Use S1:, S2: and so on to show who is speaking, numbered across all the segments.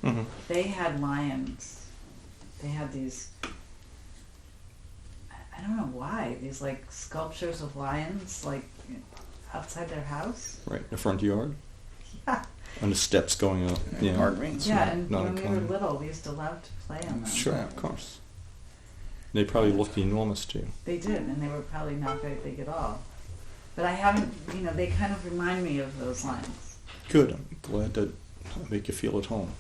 S1: Mm-hmm.
S2: They had lions. They had these, I don't know why, these like sculptures of lions like outside their house.
S1: Right, in the front yard.
S2: Yeah.
S1: On the steps going up. Yeah.
S3: Guardrails.
S2: Yeah, and
S1: not
S2: when we were
S1: uncommon.
S2: little, we used to love to play on them.
S1: Sure, of course. They probably looked enormous too.
S2: They did, and they were probably not very big at all. But I haven't, they kind of remind me of those lions.
S1: Good. I'm glad that I make you feel at home.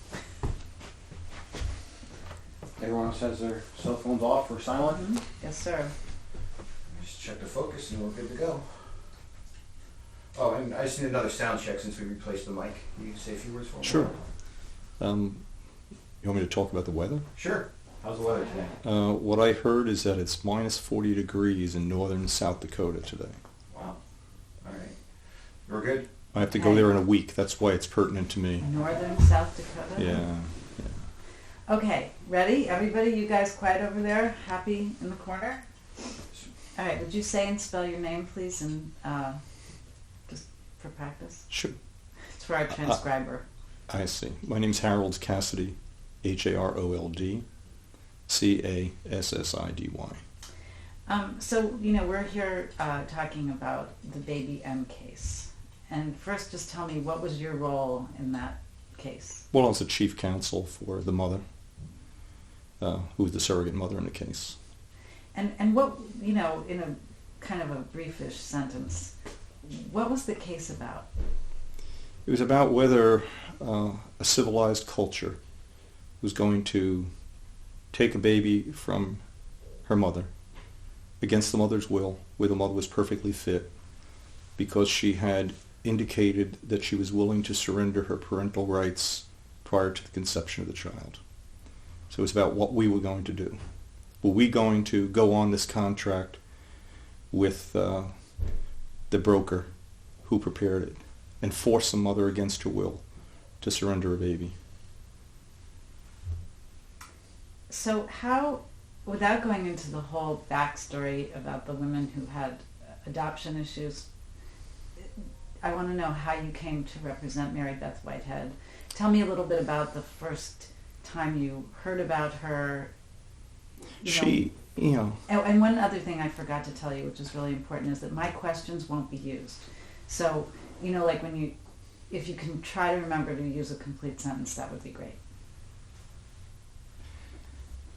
S3: Everyone else has their cell phones off or silent?
S2: Mhm. Yes, sir.
S3: Just check the focus and we're good to go. Oh, and I just need another sound check since we replaced the mic. You can say a few words for me?
S1: Sure. You want me to talk about the weather?
S3: Sure. How's the weather today?
S1: What I heard is that it's minus 40 degrees in northern South Dakota today.
S3: Wow. All right. We're good?
S1: I have to go there in a week. That's why it's pertinent to me.
S2: Northern South Dakota?
S1: Yeah.
S2: Okay, ready? Everybody, you guys quiet over there? Happy in the corner? All right, would you say and spell your name, please, and just for practice?
S1: Sure.
S2: It's for our transcriber.
S1: I see. My name's Harold Cassidy, Harold Cassidy.
S2: So, we're here talking about the baby M case. And first, just tell me, what was your role in that case?
S1: Well, I was the chief counsel for the mother, who was the surrogate mother in the case.
S2: And what, in a kind of a briefish sentence, what was the case about?
S1: It was about whether a civilized culture was going to take a baby from her mother against the mother's will, where the mother was perfectly fit, because she had indicated that she was willing to surrender her parental rights prior to the conception of the child. So it was about what we were going to do. Were we going to go on this contract with the broker who prepared it and force the mother against her will to surrender a baby?
S2: So how, without going into the whole backstory about the women who had adoption issues, I want to know how you came to represent Mary Beth Whitehead. Tell me a little bit about the first time you heard about her. And one other thing I forgot to tell you, which is really important, is that my questions won't be used. So, like if you can try to remember to use a complete sentence, that would be great.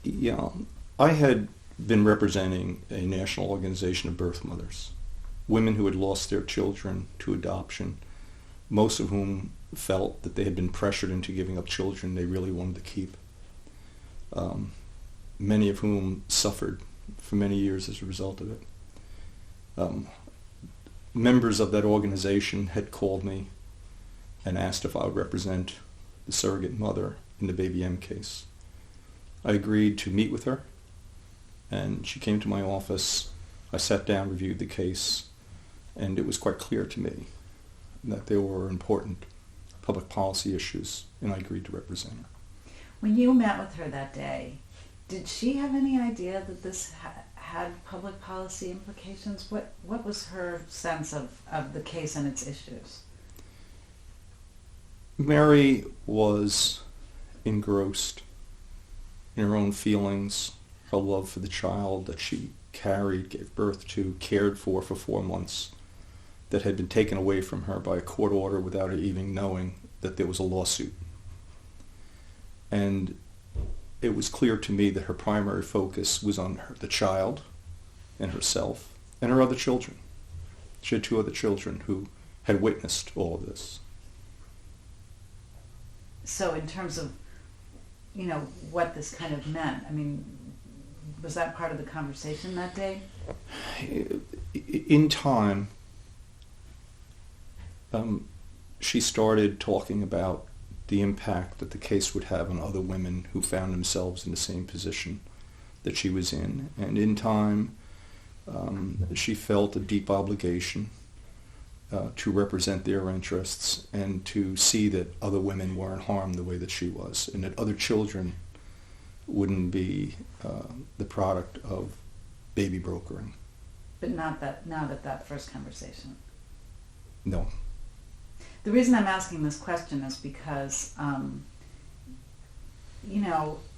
S1: Yeah, I had been representing a national organization of birth mothers, women who had lost their children to adoption, most of whom felt that they had been pressured into giving up children they really wanted to keep, many of whom suffered for many years as a result of it. Members of that organization had called me and asked if I would represent the surrogate mother in the baby M case. I agreed to meet with her, and she came to my office. I sat down, reviewed the case, and it was quite clear to me that there were important public policy issues, and I agreed to represent her.
S2: When you met with her that day, did she have any idea that this had public policy implications? What was her sense of the case and its issues?
S1: Mary was engrossed in her own feelings, her love for the child that she carried, gave birth to, cared for 4 months, that had been taken away from her by a court order without her even knowing that there was a lawsuit. And it was clear to me that her primary focus was on the child and herself and her other children. She had 2 other children who had witnessed all of this.
S2: So in terms of, what this kind of meant, was that part of the conversation that day?
S1: In time, she started talking about the impact that the case would have on other women who found themselves in the same position that she was in. And in time, she felt a deep obligation to represent their interests and to see that other women weren't harmed the way that she was, and that other children wouldn't be the product of baby brokering.
S2: But not at that first conversation.
S1: No.
S2: The reason I'm asking this question is because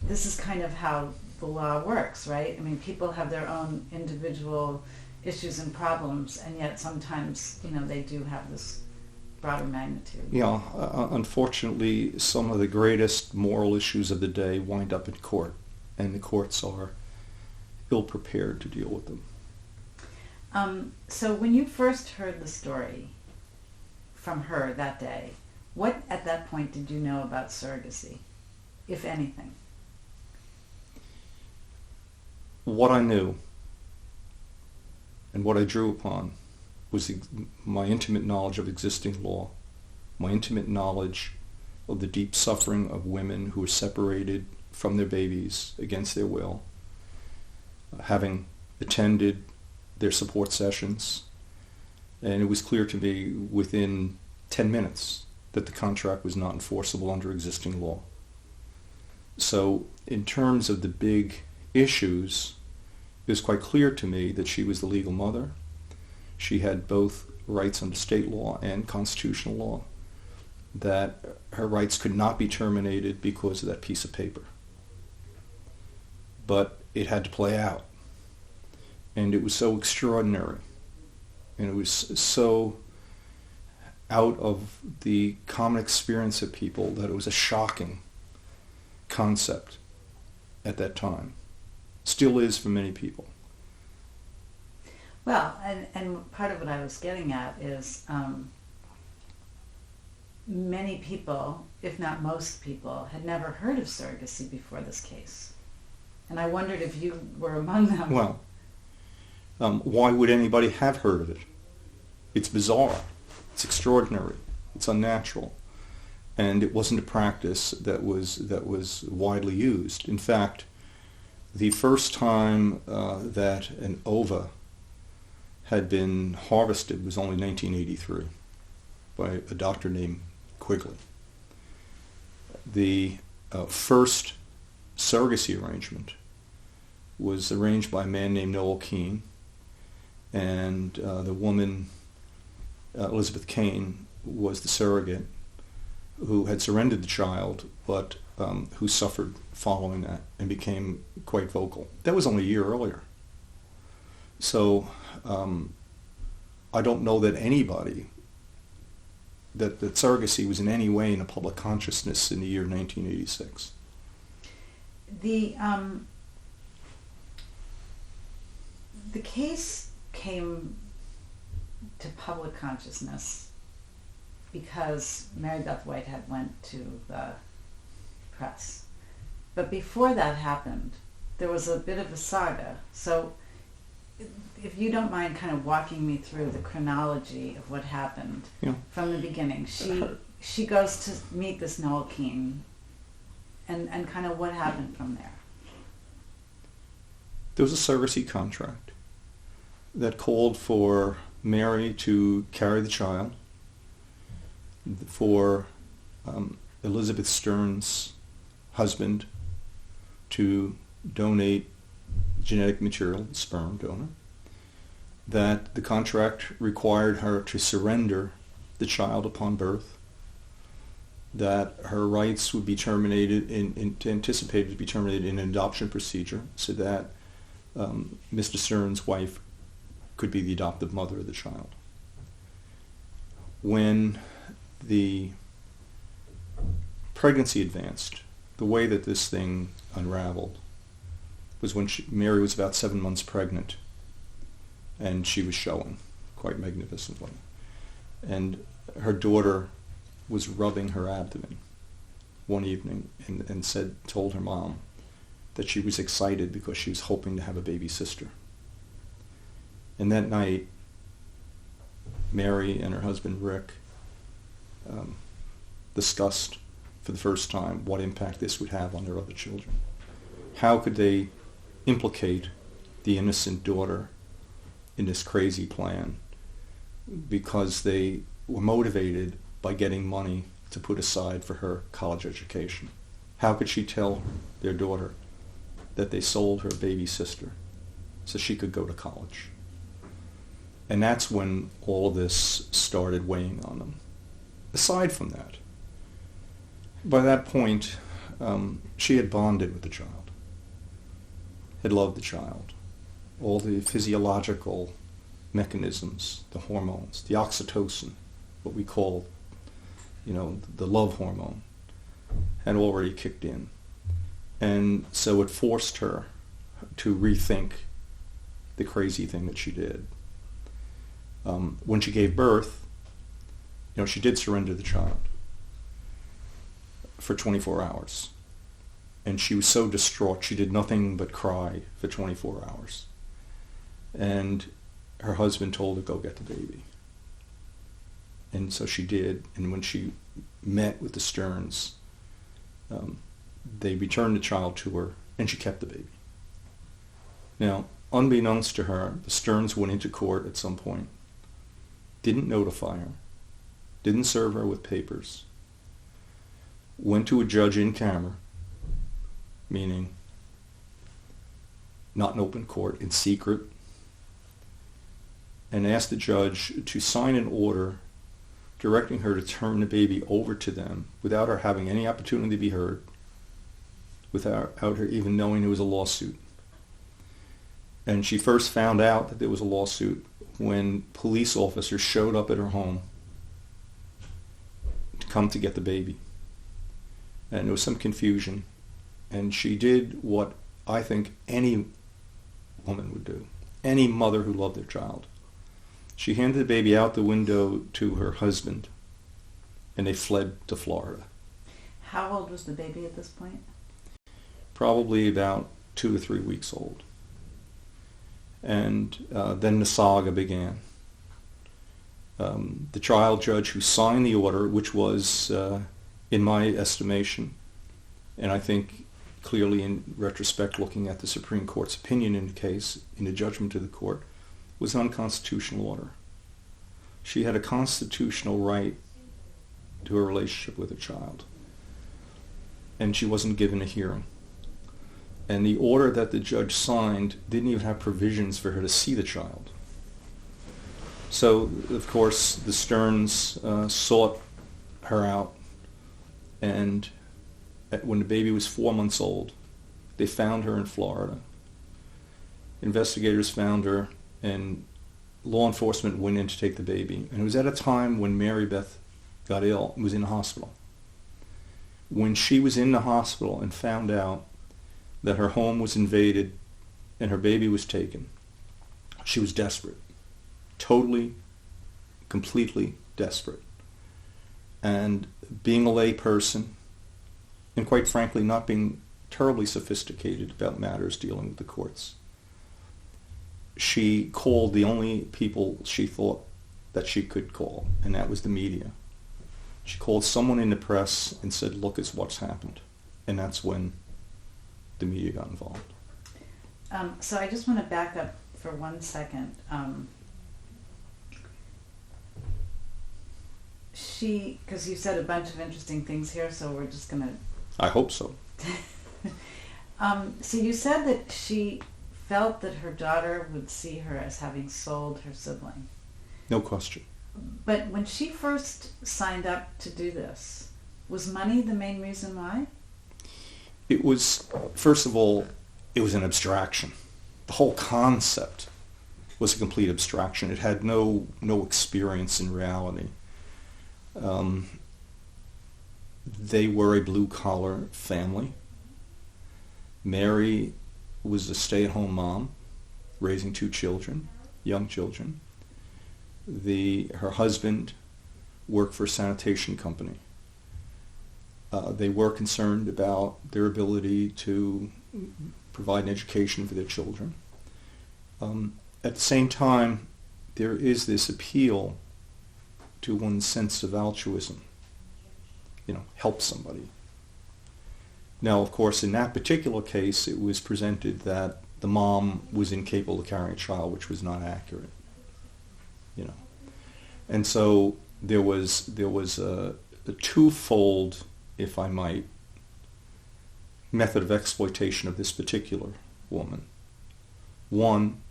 S2: this is kind of how the law works, right? I mean, people have their own individual issues and problems, and yet sometimes, they do have this broader magnitude.
S1: Yeah, unfortunately, some of the greatest moral issues of the day wind up in court, and the courts are ill-prepared to deal with them.
S2: So when you first heard the story from her that day, what at that point did you know about surrogacy, if anything?
S1: What I knew and what I drew upon was my intimate knowledge of existing law, my intimate knowledge of the deep suffering of women who were separated from their babies against their will, having attended their support sessions, and it was clear to me within 10 minutes that the contract was not enforceable under existing law. So in terms of the big issues, it was quite clear to me that she was the legal mother. She had both rights under state law and constitutional law, that her rights could not be terminated because of that piece of paper. But it had to play out. And it was so extraordinary. And it was so out of the common experience of people that it was a shocking concept at that time. Still is for many people.
S2: Well, and part of what I was getting at is many people, if not most people, had never heard of surrogacy before this case. And I wondered if you were among them.
S1: Well, why would anybody have heard of it? It's bizarre. It's extraordinary. It's unnatural. And it wasn't a practice that was widely used. In fact, the first time that an ova had been harvested was only 1983 by a doctor named Quigley. The first surrogacy arrangement was arranged by a man named Noel Keene, and the woman, Elizabeth Kane, was the surrogate who had surrendered the child, but who suffered following that and became quite vocal. That was only a year earlier. So I don't know that anybody, that surrogacy was in any way in the public consciousness in the year 1986.
S2: The case came to public consciousness because Mary Beth Whitehead went to the press. But before that happened, there was a bit of a saga. So if you don't mind kind of walking me through the chronology of what happened from the beginning. She goes to meet this Noel Keene, and kind of what happened from there.
S1: There was a surrogacy contract that called for Mary to carry the child, for Elizabeth Stern's husband to donate genetic material, sperm donor, that the contract required her to surrender the child upon birth, that her rights would be terminated, anticipated to be terminated in an adoption procedure, so that Mr. Stern's wife could be the adoptive mother of the child. When the pregnancy advanced, the way that this thing unraveled was when Mary was about 7 months pregnant, and she was showing quite magnificently. And her daughter was rubbing her abdomen one evening and told her mom that she was excited because she was hoping to have a baby sister. And that night, Mary and her husband Rick discussed for the first time what impact this would have on their other children. How could they implicate the innocent daughter in this crazy plan because they were motivated by getting money to put aside for her college education? How could she tell their daughter that they sold her baby sister so she could go to college? And that's when all of this started weighing on them. Aside from that, by that point, she had bonded with the child, had loved the child. All the physiological mechanisms, the hormones, the oxytocin, what we call, the love hormone, had already kicked in. And so it forced her to rethink the crazy thing that she did. When she gave birth, she did surrender the child for 24 hours. And she was so distraught, she did nothing but cry for 24 hours. And her husband told her, go get the baby. And so she did. And when she met with the Stearns, they returned the child to her, and she kept the baby. Now, unbeknownst to her, the Stearns went into court at some point, didn't notify her, didn't serve her with papers, went to a judge in camera, meaning not in open court, in secret, and asked the judge to sign an order directing her to turn the baby over to them without her having any opportunity to be heard, without her even knowing there was a lawsuit. And she first found out that there was a lawsuit when police officers showed up at her home to come to get the baby. And there was some confusion. And she did what I think any woman would do, any mother who loved their child. She handed the baby out the window to her husband, and they fled to Florida.
S2: How old was the baby at this point?
S1: Probably about 2 to 3 weeks old. And then the saga began. The trial judge who signed the order, which was, in my estimation, and I think clearly in retrospect looking at the Supreme Court's opinion in the case, in the judgment of the court, was an unconstitutional order. She had a constitutional right to a relationship with a child, and she wasn't given a hearing. And the order that the judge signed didn't even have provisions for her to see the child. So, of course, the Stearns sought her out, and when the baby was 4 months old, they found her in Florida. Investigators found her, and law enforcement went in to take the baby. And it was at a time when Mary Beth got ill and was in the hospital. When she was in the hospital and found out that her home was invaded and her baby was taken, she was desperate. Totally, completely desperate. And being a lay person, and quite frankly not being terribly sophisticated about matters dealing with the courts, she called the only people she thought that she could call, and that was the media. She called someone in the press and said, look, it's what's happened. And that's when the media got involved.
S2: So I just want to back up for 1 second. Because you said a bunch of interesting things here, so we're just going to...
S1: I hope so.
S2: So you said that she felt that her daughter would see her as having sold her sibling.
S1: No question.
S2: But when she first signed up to do this, was money the main reason why?
S1: It was, first of all, it was an abstraction. The whole concept was a complete abstraction. It had no experience in reality. They were a blue-collar family. Mary was a stay-at-home mom, raising 2 children, young children. Her husband worked for a sanitation company. They were concerned about their ability to provide an education for their children. At the same time, there is this appeal to one's sense of altruism. Help somebody. Now, of course, in that particular case, it was presented that the mom was incapable of carrying a child, which was not accurate. And so there was a twofold, if I might, method of exploitation of this particular woman. One,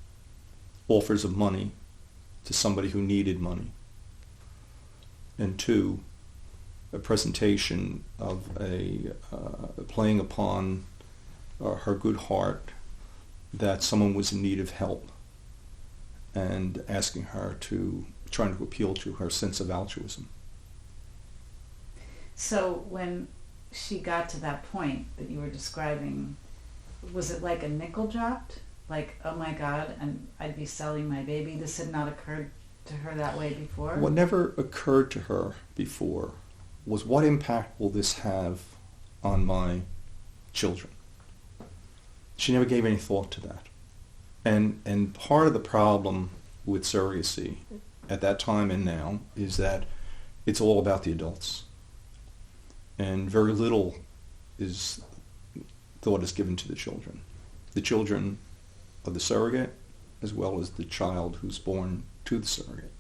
S1: offers of money to somebody who needed money. And 2, a presentation of playing upon her good heart that someone was in need of help, and asking her trying to appeal to her sense of altruism.
S2: So when she got to that point that you were describing, was it like a nickel dropped? Like, oh my God, and I'd be selling my baby? This had not occurred to her that way before?
S1: What never occurred to her before was, what impact will this have on my children? She never gave any thought to that. And part of the problem with surrogacy at that time and now is that it's all about the adults. And very little thought is given to the children. The children of the surrogate, as well as the child who's born to the surrogate.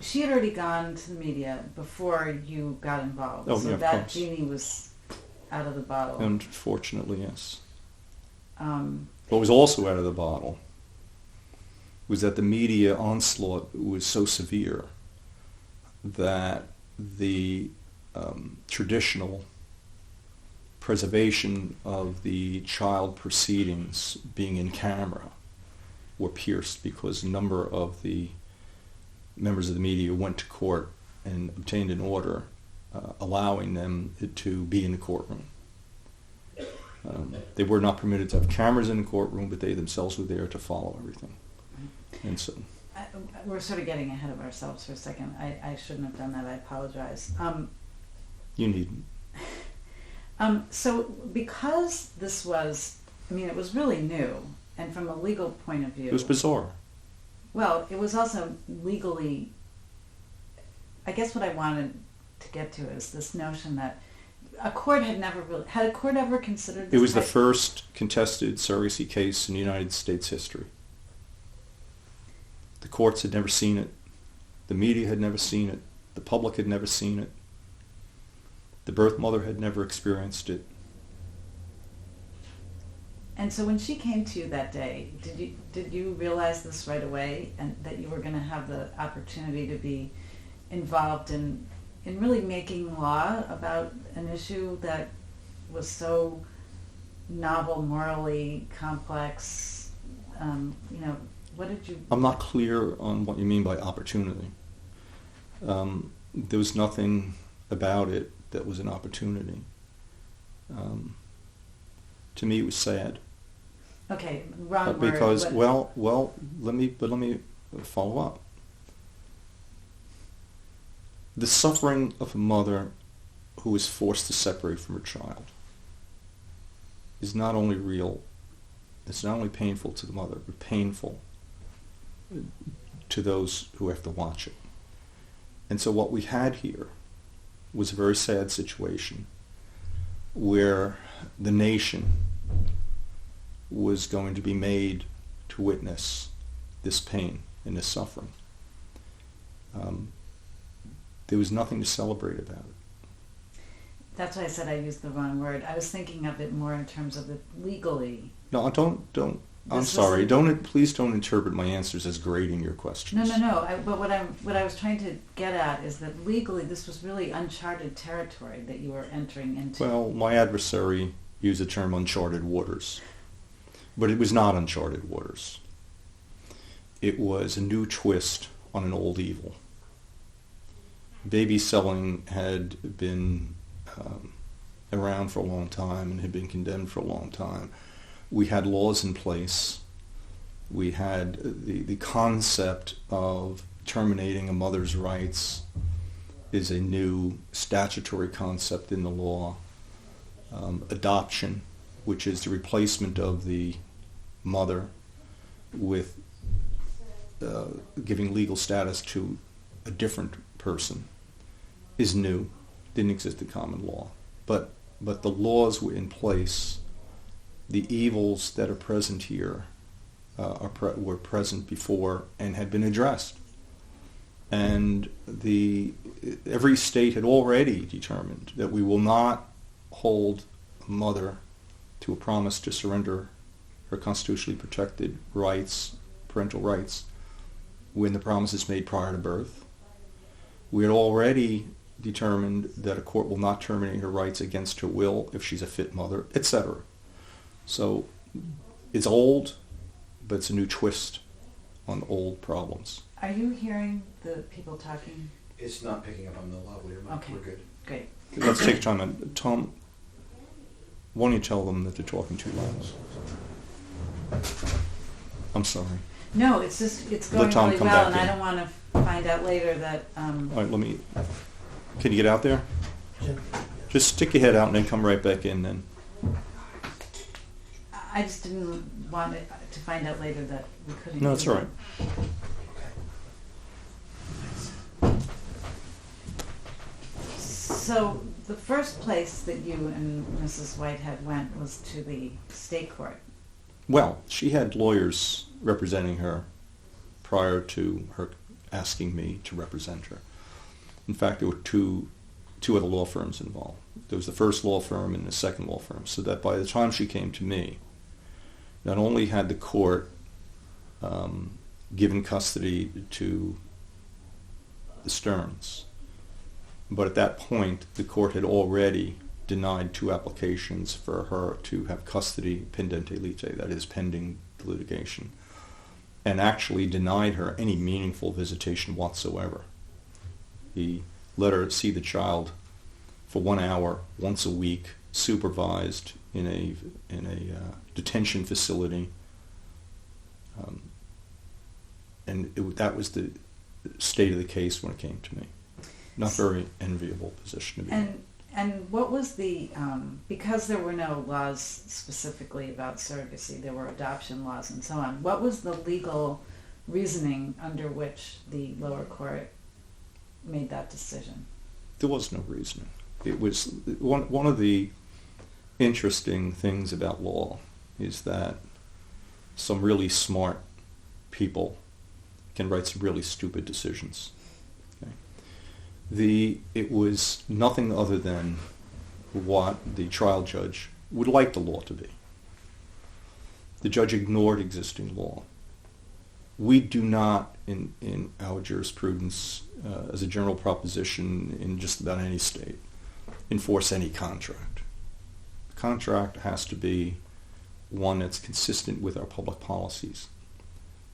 S2: She had already gone to the media before you got involved.
S1: Oh,
S2: so
S1: yeah, of
S2: that
S1: course.
S2: genie was out of the bottle.
S1: Unfortunately, yes. What was also out of the bottle was that the media onslaught was so severe that the traditional preservation of the child proceedings being in camera were pierced, because a number of the members of the media went to court and obtained an order allowing them to be in the courtroom. They were not permitted to have cameras in the courtroom, but they themselves were there to follow everything. And so...
S2: we're sort of getting ahead of ourselves for a second. I shouldn't have done that. I apologize.
S1: You needn't.
S2: So because this was, it was really new, and from a legal point of view...
S1: It was bizarre.
S2: Well, it was also legally... I guess what I wanted to get to is this notion that a court had never really... Had a court ever considered this?
S1: It was the first contested surrogacy case in United States history. The courts had never seen it. The media had never seen it. The public had never seen it. The birth mother had never experienced it.
S2: And so when she came to you that day, did you realize this right away, and that you were going to have the opportunity to be involved in really making law about an issue that was so novel, morally complex? What did you...
S1: I'm not clear on what you mean by opportunity. There was nothing about it that was an opportunity. To me, it was sad.
S2: Okay, wrong word.
S1: Because, let me follow up. The suffering of a mother who is forced to separate from her child is not only real, it's not only painful to the mother, but painful to those who have to watch it. And so what we had here was a very sad situation where the nation was going to be made to witness this pain and this suffering. There was nothing to celebrate about it.
S2: That's why I said I used the wrong word. I was thinking of it more in terms of the legally.
S1: No, don't. I'm sorry. Please don't interpret my answers as grading your questions.
S2: No. But what I was trying to get at is that legally this was really uncharted territory that you were entering into.
S1: Well, my adversary used the term uncharted waters, but it was not uncharted waters. It was a new twist on an old evil. Baby selling had been around for a long time and had been condemned for a long time. We had laws in place. We had the concept of terminating a mother's rights is a new statutory concept in the law. Adoption, which is the replacement of the mother with giving legal status to a different person, is new. Didn't exist in common law. But the laws were in place. The evils that are present here were present before and had been addressed. And every state had already determined that we will not hold a mother to a promise to surrender her constitutionally protected rights, parental rights, when the promise is made prior to birth. We had already determined that a court will not terminate her rights against her will if she's a fit mother, etc. So it's old, but it's a new twist on old problems.
S2: Are you hearing the people talking?
S3: It's not picking up on the lavalier mic.
S2: Okay.
S3: We're good.
S2: Great.
S1: Let's take time. Tom, why don't you tell them that they're talking too loud? I'm sorry.
S2: No, it's just, it's
S1: Let
S2: going
S1: Tom
S2: really
S1: come
S2: well,
S1: back
S2: and I
S1: in.
S2: don't want to find out later that,
S1: All right, can you get out there? Just stick your head out and then come right back in then.
S2: I just didn't want it to find out later that we couldn't.
S1: No, it's
S2: use
S1: all
S2: it.
S1: right.
S2: So the first place that you and Mrs. Whitehead went was to the state court.
S1: Well, she had lawyers representing her prior to her asking me to represent her. In fact, there were two other law firms involved. There was the first law firm and the second law firm, so that by the time she came to me, not only had the court given custody to the Stearns, but at that point the court had already denied 2 applications for her to have custody pendente lite, that is, pending the litigation, and actually denied her any meaningful visitation whatsoever. He let her see the child for 1 hour once a week, supervised in a detention facility, and that was the state of the case when it came to me. Not very enviable position to be in.
S2: And what was the, because there were no laws specifically about surrogacy, there were adoption laws and so on, what was the legal reasoning under which the lower court made that decision?
S1: There was no reasoning. It was one of the interesting things about law is that some really smart people can write some really stupid decisions. Okay? It was nothing other than what the trial judge would like the law to be. The judge ignored existing law. We do not, in our jurisprudence, as a general proposition in just about any state, enforce any contract. The contract has to be one that's consistent with our public policies.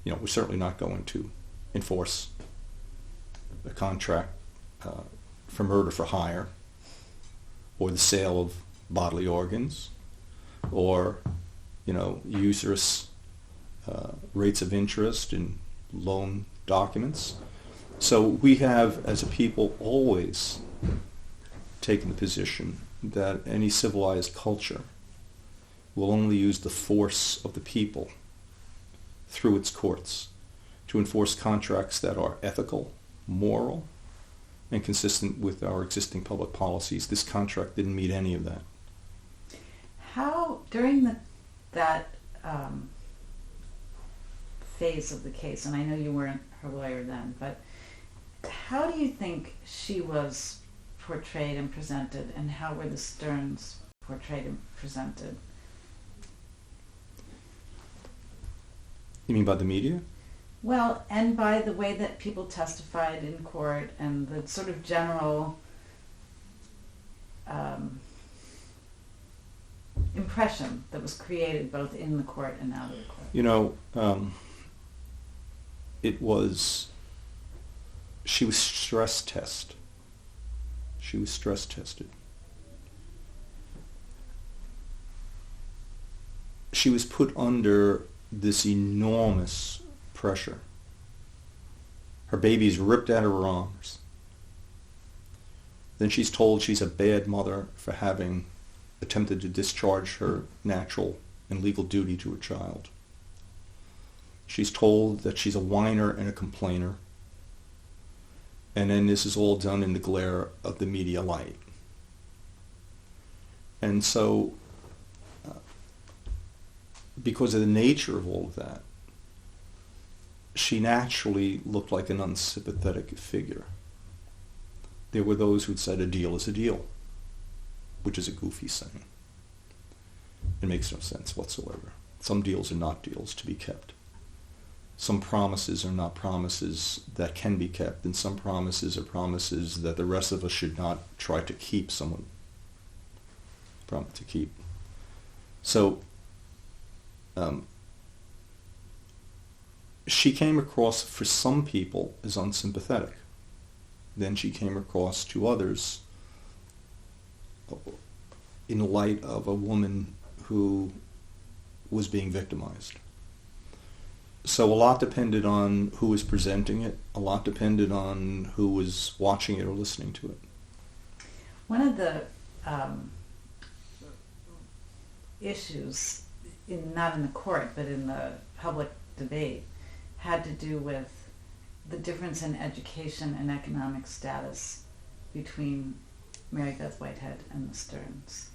S1: We're certainly not going to enforce a contract for murder for hire, or the sale of bodily organs, or usurious rates of interest in loan documents. So we have, as a people, always taken the position that any civilized culture will only use the force of the people through its courts to enforce contracts that are ethical, moral, and consistent with our existing public policies. This contract didn't meet any of that.
S2: How, during that phase of the case, and I know you weren't her lawyer then, but how do you think she was portrayed and presented, and how were the Stearns portrayed and presented?
S1: You mean by the media?
S2: Well, and by the way that people testified in court and the sort of general impression that was created both in the court and out of the court.
S1: She was stress tested. She was stress tested. She was put under this enormous pressure. Her baby's ripped out of her arms. Then she's told she's a bad mother for having attempted to discharge her natural and legal duty to her child. She's told that she's a whiner and a complainer. And then this is all done in the glare of the media light. And so, because of the nature of all of that, she naturally looked like an unsympathetic figure. There were those who'd said a deal is a deal, which is a goofy saying. It makes no sense whatsoever. Some deals are not deals to be kept. some promises are not promises that can be kept, and some promises are promises that the rest of us should not try to keep someone to keep. So she came across for some people as unsympathetic. Then she came across to others in light of a woman who was being victimized. So a lot depended on who was presenting it, a lot depended on who was watching it or listening to it.
S2: One of the issues, not in the court, but in the public debate, had to do with the difference in education and economic status between Mary Beth Whitehead and the Stearns.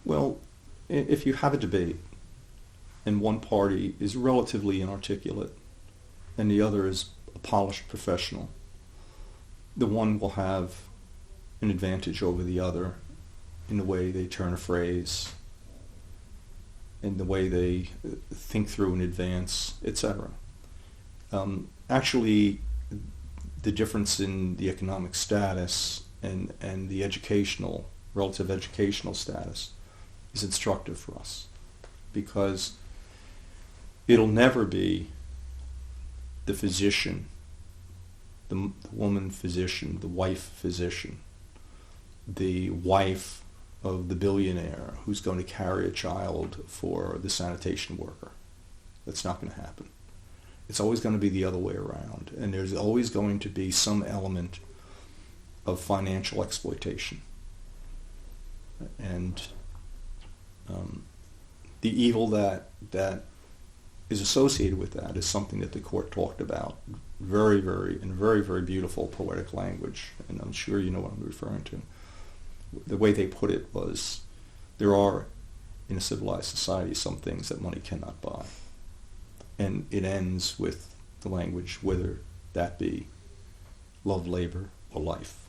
S1: Well, if you have a debate and one party is relatively inarticulate and the other is a polished professional, the one will have an advantage over the other in the way they turn a phrase, in the way they think through in advance, etc. Actually, the difference in the economic status and the relative educational status is instructive for us, because it'll never be the physician, the woman physician, the wife physician, the wife of the billionaire who's going to carry a child for the sanitation worker. That's not going to happen. It's always going to be the other way around, and there's always going to be some element of financial exploitation. And the evil that is associated with that is something that the court talked about very, very beautiful poetic language, and I'm sure you know what I'm referring to. The way they put it was, there are, in a civilized society, some things that money cannot buy. And it ends with the language, whether that be love, labor, or life.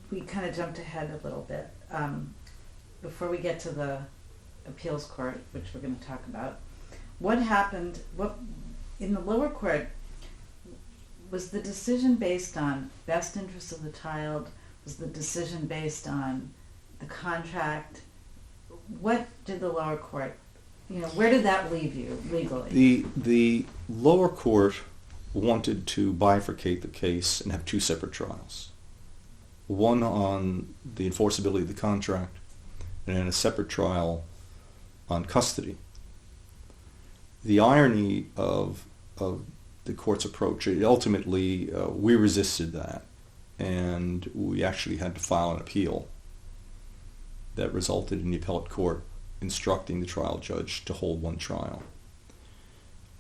S2: We kind of jumped ahead a little bit. Before we get to the appeals court, which we're going to talk about, what happened, in the lower court, was the decision based on best interest of the child? Was the decision based on the contract? What did the lower court, where did that leave you legally?
S1: The lower court wanted to bifurcate the case and have two separate trials. One on the enforceability of the contract, and then a separate trial on custody. The irony of the court's approach, ultimately we resisted that, and we actually had to file an appeal that resulted in the appellate court instructing the trial judge to hold one trial.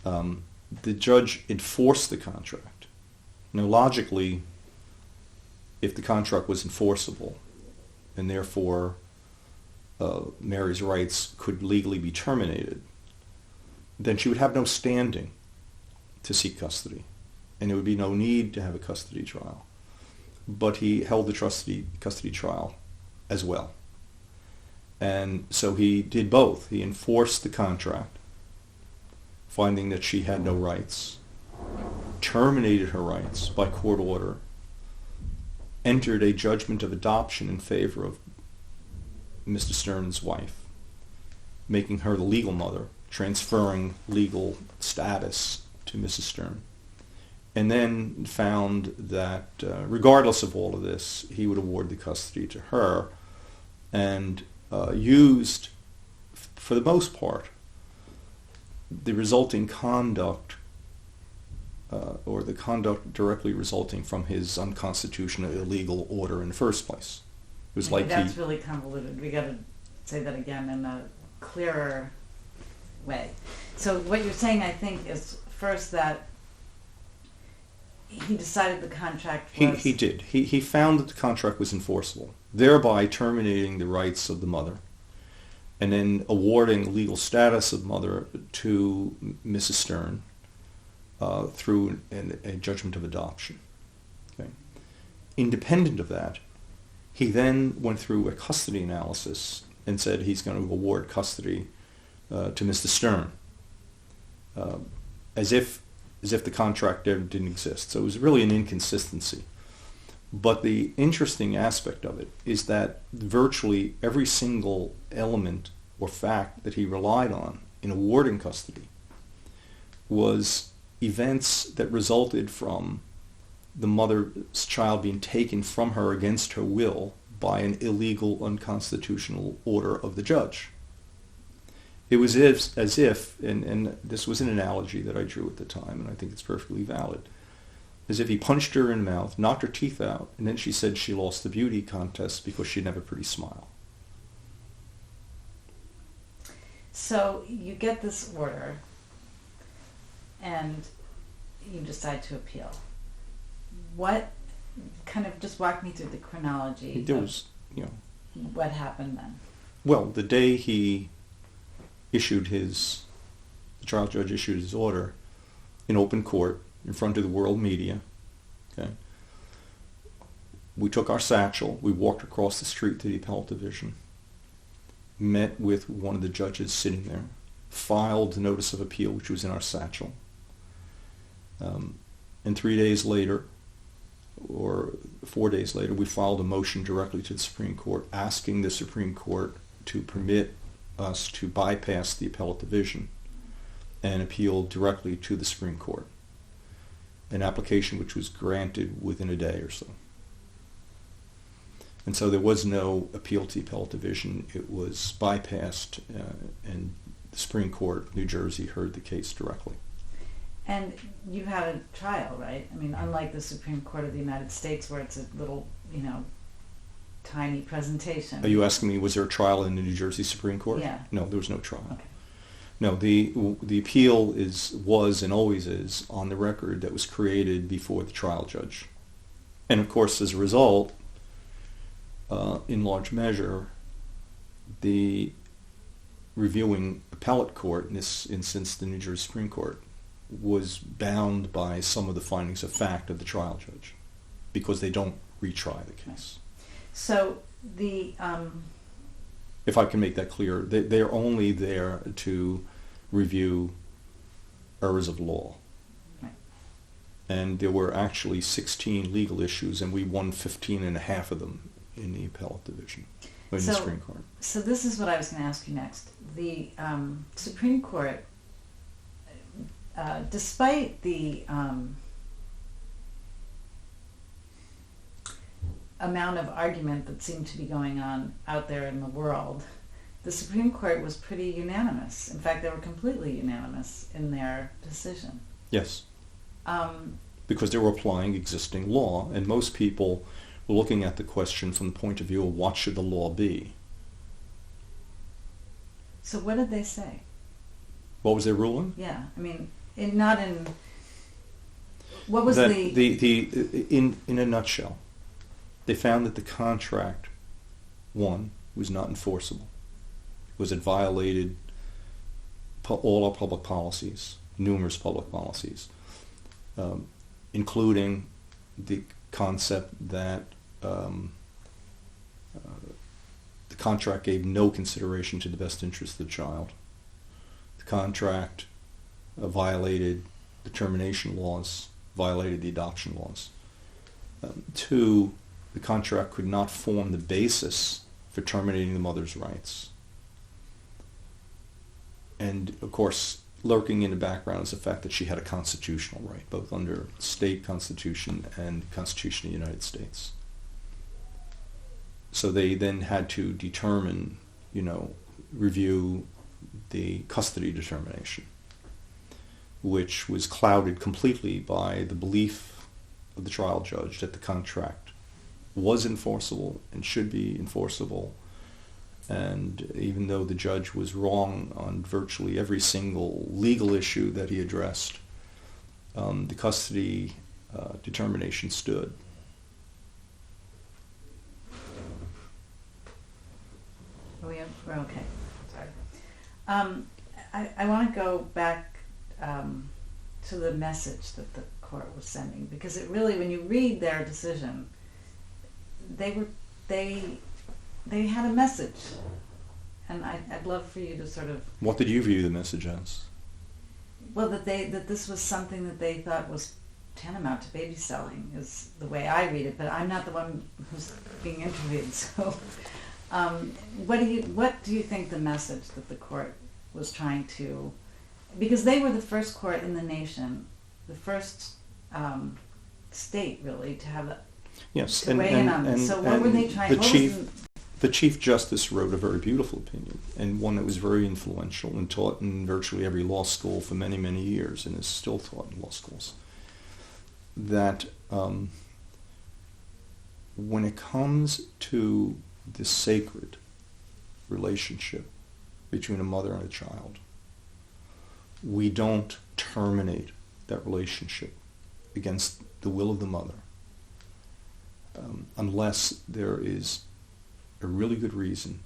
S1: The judge enforced the contract. Now, logically, if the contract was enforceable, and therefore Mary's rights could legally be terminated, then she would have no standing to seek custody, and there would be no need to have a custody trial. But he held the custody trial as well. And so he did both. He enforced the contract, finding that she had no rights, terminated her rights by court order, entered a judgment of adoption in favor of Mr. Stern's wife, making her the legal mother, transferring legal status to Mrs. Stern, and then found that regardless of all of this, he would award the custody to her, and used, for the most part, the resulting conduct or the conduct directly resulting from his unconstitutional illegal order in the first place. It was like
S2: that's really convoluted. We got to say that again in a clearer way. So what you're saying, I think, is first that he decided the contract was...
S1: He did. He found that the contract was enforceable, thereby terminating the rights of the mother, and then awarding legal status of mother to Mrs. Stern through a judgment of adoption. Okay. Independent of that, he then went through a custody analysis and said he's going to award custody to Mr. Stern, as if the contract there didn't exist. So it was really an inconsistency. But the interesting aspect of it is that virtually every single element or fact that he relied on in awarding custody was events that resulted from the mother's child being taken from her against her will by an illegal, unconstitutional order of the judge. It was as if, and this was an analogy that I drew at the time, and I think it's perfectly valid, as if he punched her in the mouth, knocked her teeth out, and then she said she lost the beauty contest because she didn't have a pretty smile.
S2: So you get this order, and you decide to appeal. What, kind of just walk me through the chronology.
S1: There was,
S2: what happened then?
S1: Well, the day the trial judge issued his order in open court in front of the world media, okay, we took our satchel, we walked across the street to the appellate division, met with one of the judges sitting there, filed the notice of appeal, which was in our satchel, and 3 days later, or 4 days later, we filed a motion directly to the Supreme Court asking the Supreme Court to permit us to bypass the appellate division and appeal directly to the Supreme Court, an application which was granted within a day or so. And so there was no appeal to the appellate division. It was bypassed, and the Supreme Court of New Jersey heard the case directly.
S2: And you had a trial, right? I mean, unlike the Supreme Court of the United States, where it's a little, tiny presentation.
S1: Are you asking me, was there a trial in the New Jersey Supreme Court?
S2: Yeah.
S1: No, there was no trial.
S2: Okay.
S1: No, the appeal was and always is on the record that was created before the trial judge. And of course, as a result, in large measure, the reviewing appellate court, in this instance the New Jersey Supreme Court, was bound by some of the findings of fact of the trial judge because they don't retry the case.
S2: So
S1: if I can make that clear, they're only there to review errors of law.
S2: Right.
S1: And there were actually 16 legal issues, and we won 15 and a half of them in the appellate division, in the Supreme Court.
S2: So this is what I was going to ask you next. The Supreme Court, despite the amount of argument that seemed to be going on out there in the world, the Supreme Court was pretty unanimous. In fact, they were completely unanimous in their decision.
S1: Yes. Because they were applying existing law, and most people were looking at the question from the point of view of what should the law be.
S2: So what did they say?
S1: What was their ruling?
S2: Yeah, I mean, what was
S1: that in a nutshell, they found that the contract, one, was not enforceable. It violated all our public policies, numerous public policies, including the concept that the contract gave no consideration to the best interest of the child. The contract violated the termination laws, violated the adoption laws. Two, the contract could not form the basis for terminating the mother's rights. And, of course, lurking in the background is the fact that she had a constitutional right, both under state constitution and the Constitution of the United States. So they then had to determine, review the custody determination, which was clouded completely by the belief of the trial judge that the contract was enforceable and should be enforceable. And even though the judge was wrong on virtually every single legal issue that he addressed, the custody determination stood.
S2: We're okay. Sorry. I want to go back to the message that the court was sending, because it really, when you read their decision, they had a message, And I'd love for you to sort of,
S1: What did you view the message as?
S2: well, that this was something that they thought was tantamount to baby selling, is the way I read it. But I'm not the one who's being interviewed, so what do you think the message that the court was trying to? Because they were the first court in the nation, the first state really to have
S1: Yes,
S2: to weigh in on this. So what were they trying?
S1: The Chief Justice wrote a very beautiful opinion, and one that was very influential and taught in virtually every law school for many, many years, and is still taught in law schools, that when it comes to the sacred relationship between a mother and a child, we don't terminate that relationship against the will of the mother unless there is a really good reason,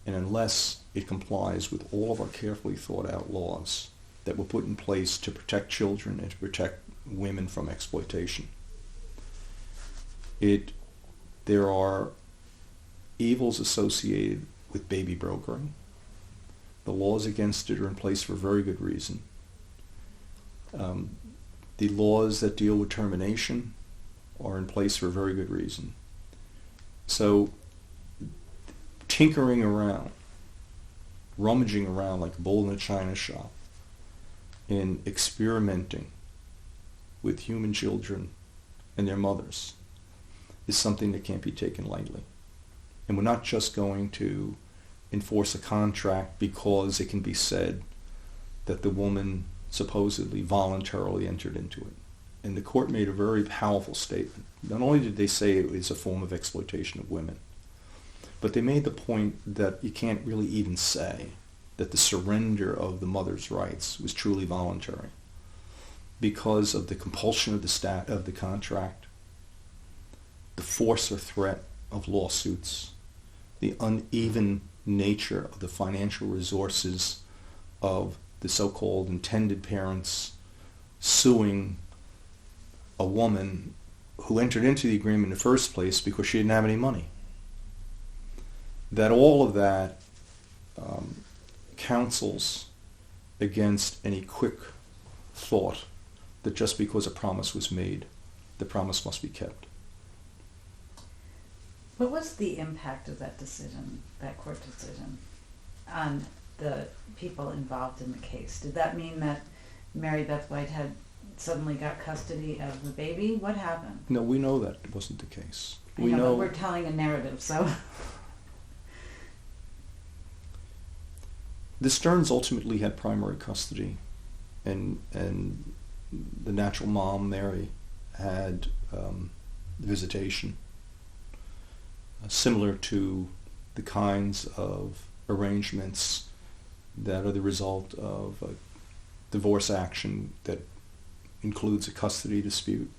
S1: and unless it complies with all of our carefully thought out laws that were put in place to protect children and to protect women from exploitation. There are evils associated with baby brokering. The laws against it are in place for a very good reason. The laws that deal with termination are in place for a very good reason. So tinkering around, rummaging around like a bull in a china shop, in experimenting with human children and their mothers is something that can't be taken lightly. And we're not just going to enforce a contract because it can be said that the woman supposedly voluntarily entered into it. And the court made a very powerful statement. Not only did they say it was a form of exploitation of women, but they made the point that you can't really even say that the surrender of the mother's rights was truly voluntary because of the compulsion of the contract, the force or threat of lawsuits, the uneven nature of the financial resources of the so-called intended parents suing a woman who entered into the agreement in the first place because she didn't have any money. That all of that counsels against any quick thought that just because a promise was made, the promise must be kept.
S2: What was the impact of that decision, that court decision, on the people involved in the case? Did that mean that Mary Beth Whitehead suddenly got custody of the baby? What happened?
S1: No, we know that wasn't the case.
S2: I know, but we're telling a narrative, so...
S1: The Stearns ultimately had primary custody, and the natural mom, Mary, had visitation, similar to the kinds of arrangements that are the result of a divorce action that includes a custody dispute.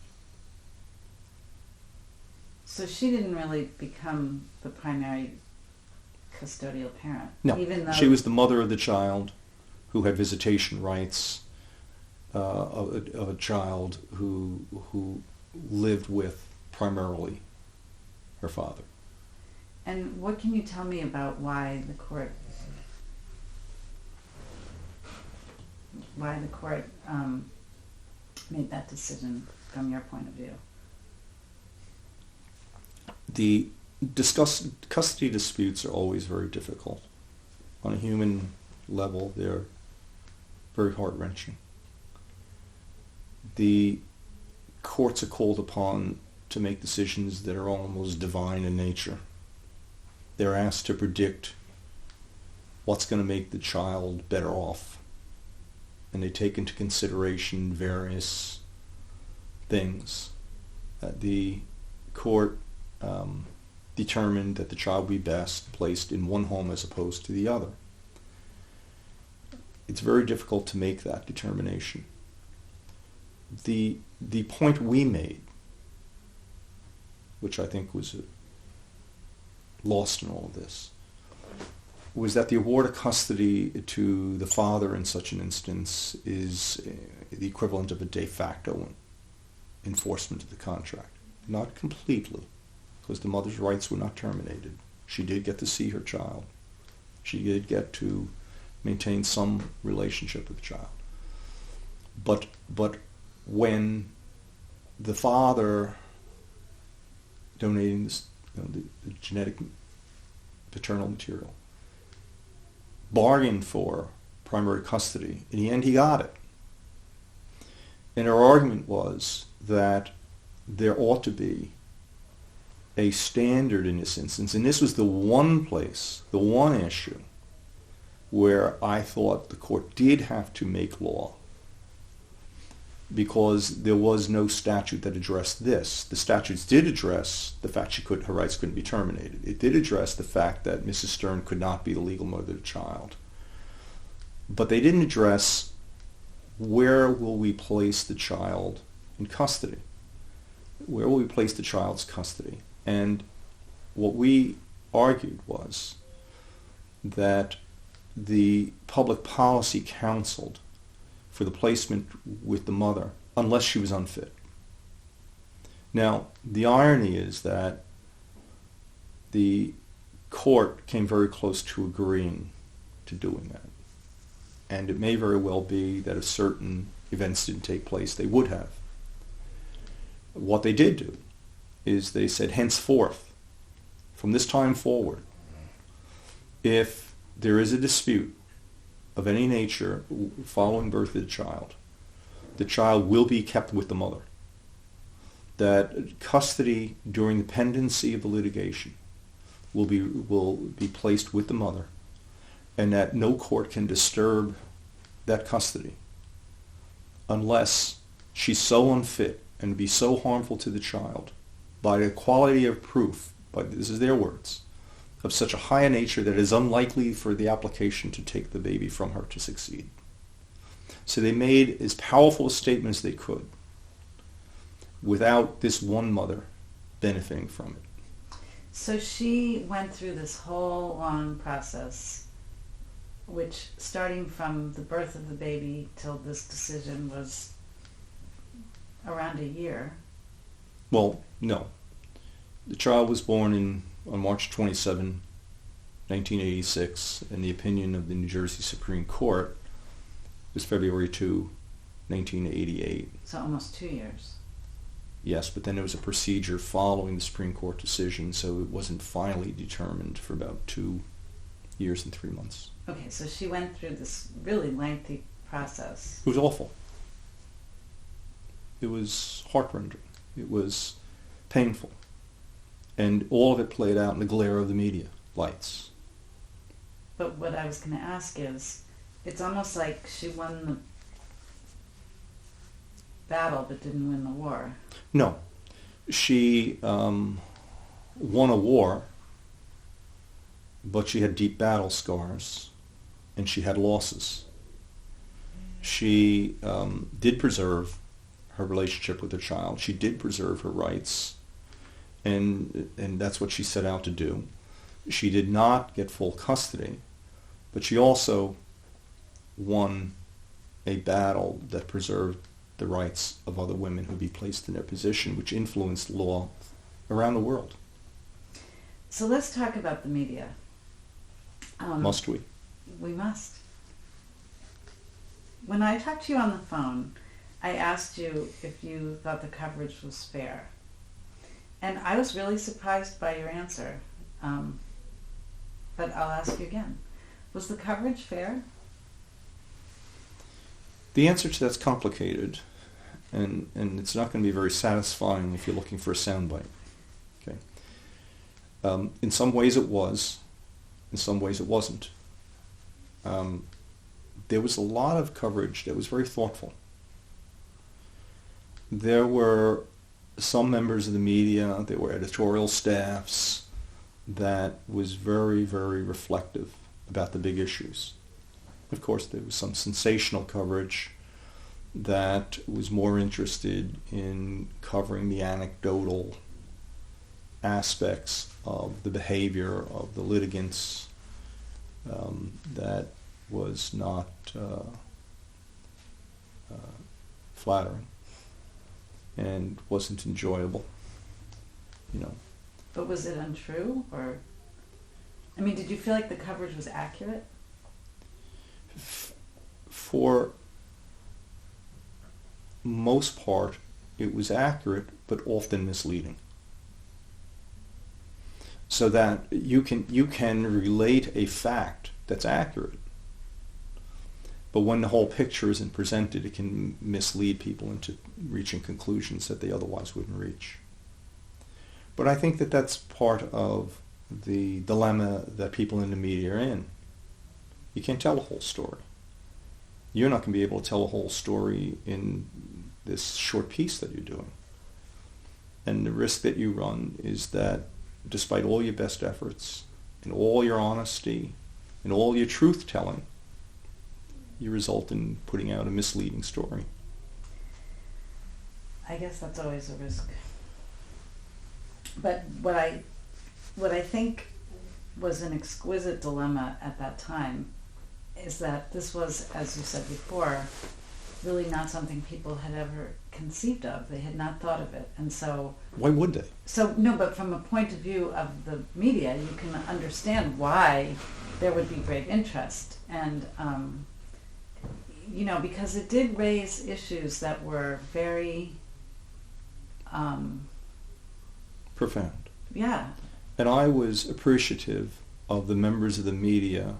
S2: So she didn't really become the primary custodial parent?
S1: No,
S2: even though
S1: she was the mother of the child who had visitation rights of a child who lived with primarily her father.
S2: And what can you tell me about why the court made that decision from your point of view?
S1: The custody disputes are always very difficult. On a human level, they're very heart-wrenching. The courts are called upon to make decisions that are almost divine in nature. They're asked to predict what's going to make the child better off, and they take into consideration various things. The court determined that the child would be best placed in one home as opposed to the other. It's very difficult to make that determination. The point we made, which I think was lost in all of this, was that the award of custody to the father in such an instance is the equivalent of a de facto enforcement of the contract. Not completely, because the mother's rights were not terminated. She did get to see her child, She did get to maintain some relationship with the child. But when the father donating this, the genetic paternal material bargained for primary custody, in the end he got it. And her argument was that there ought to be a standard in this instance, and this was the one place, the one issue, where I thought the court did have to make law, because there was no statute that addressed this. The statutes did address the fact her rights couldn't be terminated. It did address the fact that Mrs. Stern could not be the legal mother of the child. But they didn't address where will we place the child in custody. Where will we place the child's custody? And what we argued was that the public policy counseled for the placement with the mother unless she was unfit. Now, the irony is that the court came very close to agreeing to doing that. And it may very well be that if certain events didn't take place, they would have. What they did do is they said, henceforth, from this time forward, if there is a dispute of any nature following birth of the child will be kept with the mother. That custody during the pendency of the litigation will be placed with the mother, and that no court can disturb that custody unless she's so unfit and be so harmful to the child by the quality of proof, this is their words, of such a high nature that it is unlikely for the application to take the baby from her to succeed. So they made as powerful a statement as they could without this one mother benefiting from it.
S2: So she went through this whole long process, which starting from the birth of the baby till this decision was around a year.
S1: Well, no. The child was born on March 27, 1986, and the opinion of the New Jersey Supreme Court was February 2, 1988.
S2: So almost 2 years.
S1: Yes, but then there was a procedure following the Supreme Court decision, so it wasn't finally determined for about 2 years and 3 months.
S2: Okay, so she went through this really lengthy process.
S1: It was awful. It was heartrending. It was painful. And all of it played out in the glare of the media lights.
S2: But what I was going to ask is, it's almost like she won the battle but didn't win the war.
S1: No. She won a war, but she had deep battle scars, and she had losses. She did preserve her relationship with her child. She did preserve her rights, and that's what she set out to do. She did not get full custody, but she also won a battle that preserved the rights of other women who'd be placed in their position, which influenced law around the world.
S2: So let's talk about the media.
S1: Must we?
S2: We must. When I talked to you on the phone, I asked you if you thought the coverage was fair. And I was really surprised by your answer. But I'll ask you again. Was the coverage fair?
S1: The answer to that's complicated, and it's not going to be very satisfying if you're looking for a soundbite. Okay. In some ways it was. In some ways it wasn't. There was a lot of coverage that was very thoughtful. There were some members of the media, there were editorial staffs that was very, very reflective about the big issues. Of course, there was some sensational coverage that was more interested in covering the anecdotal aspects of the behavior of the litigants that was not flattering and wasn't enjoyable, you know.
S2: But was it untrue, or? I mean, did you feel like the coverage was accurate?
S1: For most part, it was accurate, but often misleading. So that you can relate a fact that's accurate, but when the whole picture isn't presented, it can mislead people into reaching conclusions that they otherwise wouldn't reach. But I think that that's part of the dilemma that people in the media are in. You can't tell the whole story. You're not going to be able to tell a whole story in this short piece that you're doing. And the risk that you run is that despite all your best efforts and all your honesty and all your truth-telling, you result in putting out a misleading story.
S2: I guess that's always a risk. But what I think was an exquisite dilemma at that time is that this was, as you said before, really not something people had ever conceived of. They had not thought of it. And so...
S1: Why would they?
S2: So, no, but from a point of view of the media, you can understand why there would be great interest. And, because it did raise issues that were very...
S1: profound.
S2: Yeah.
S1: And I was appreciative of the members of the media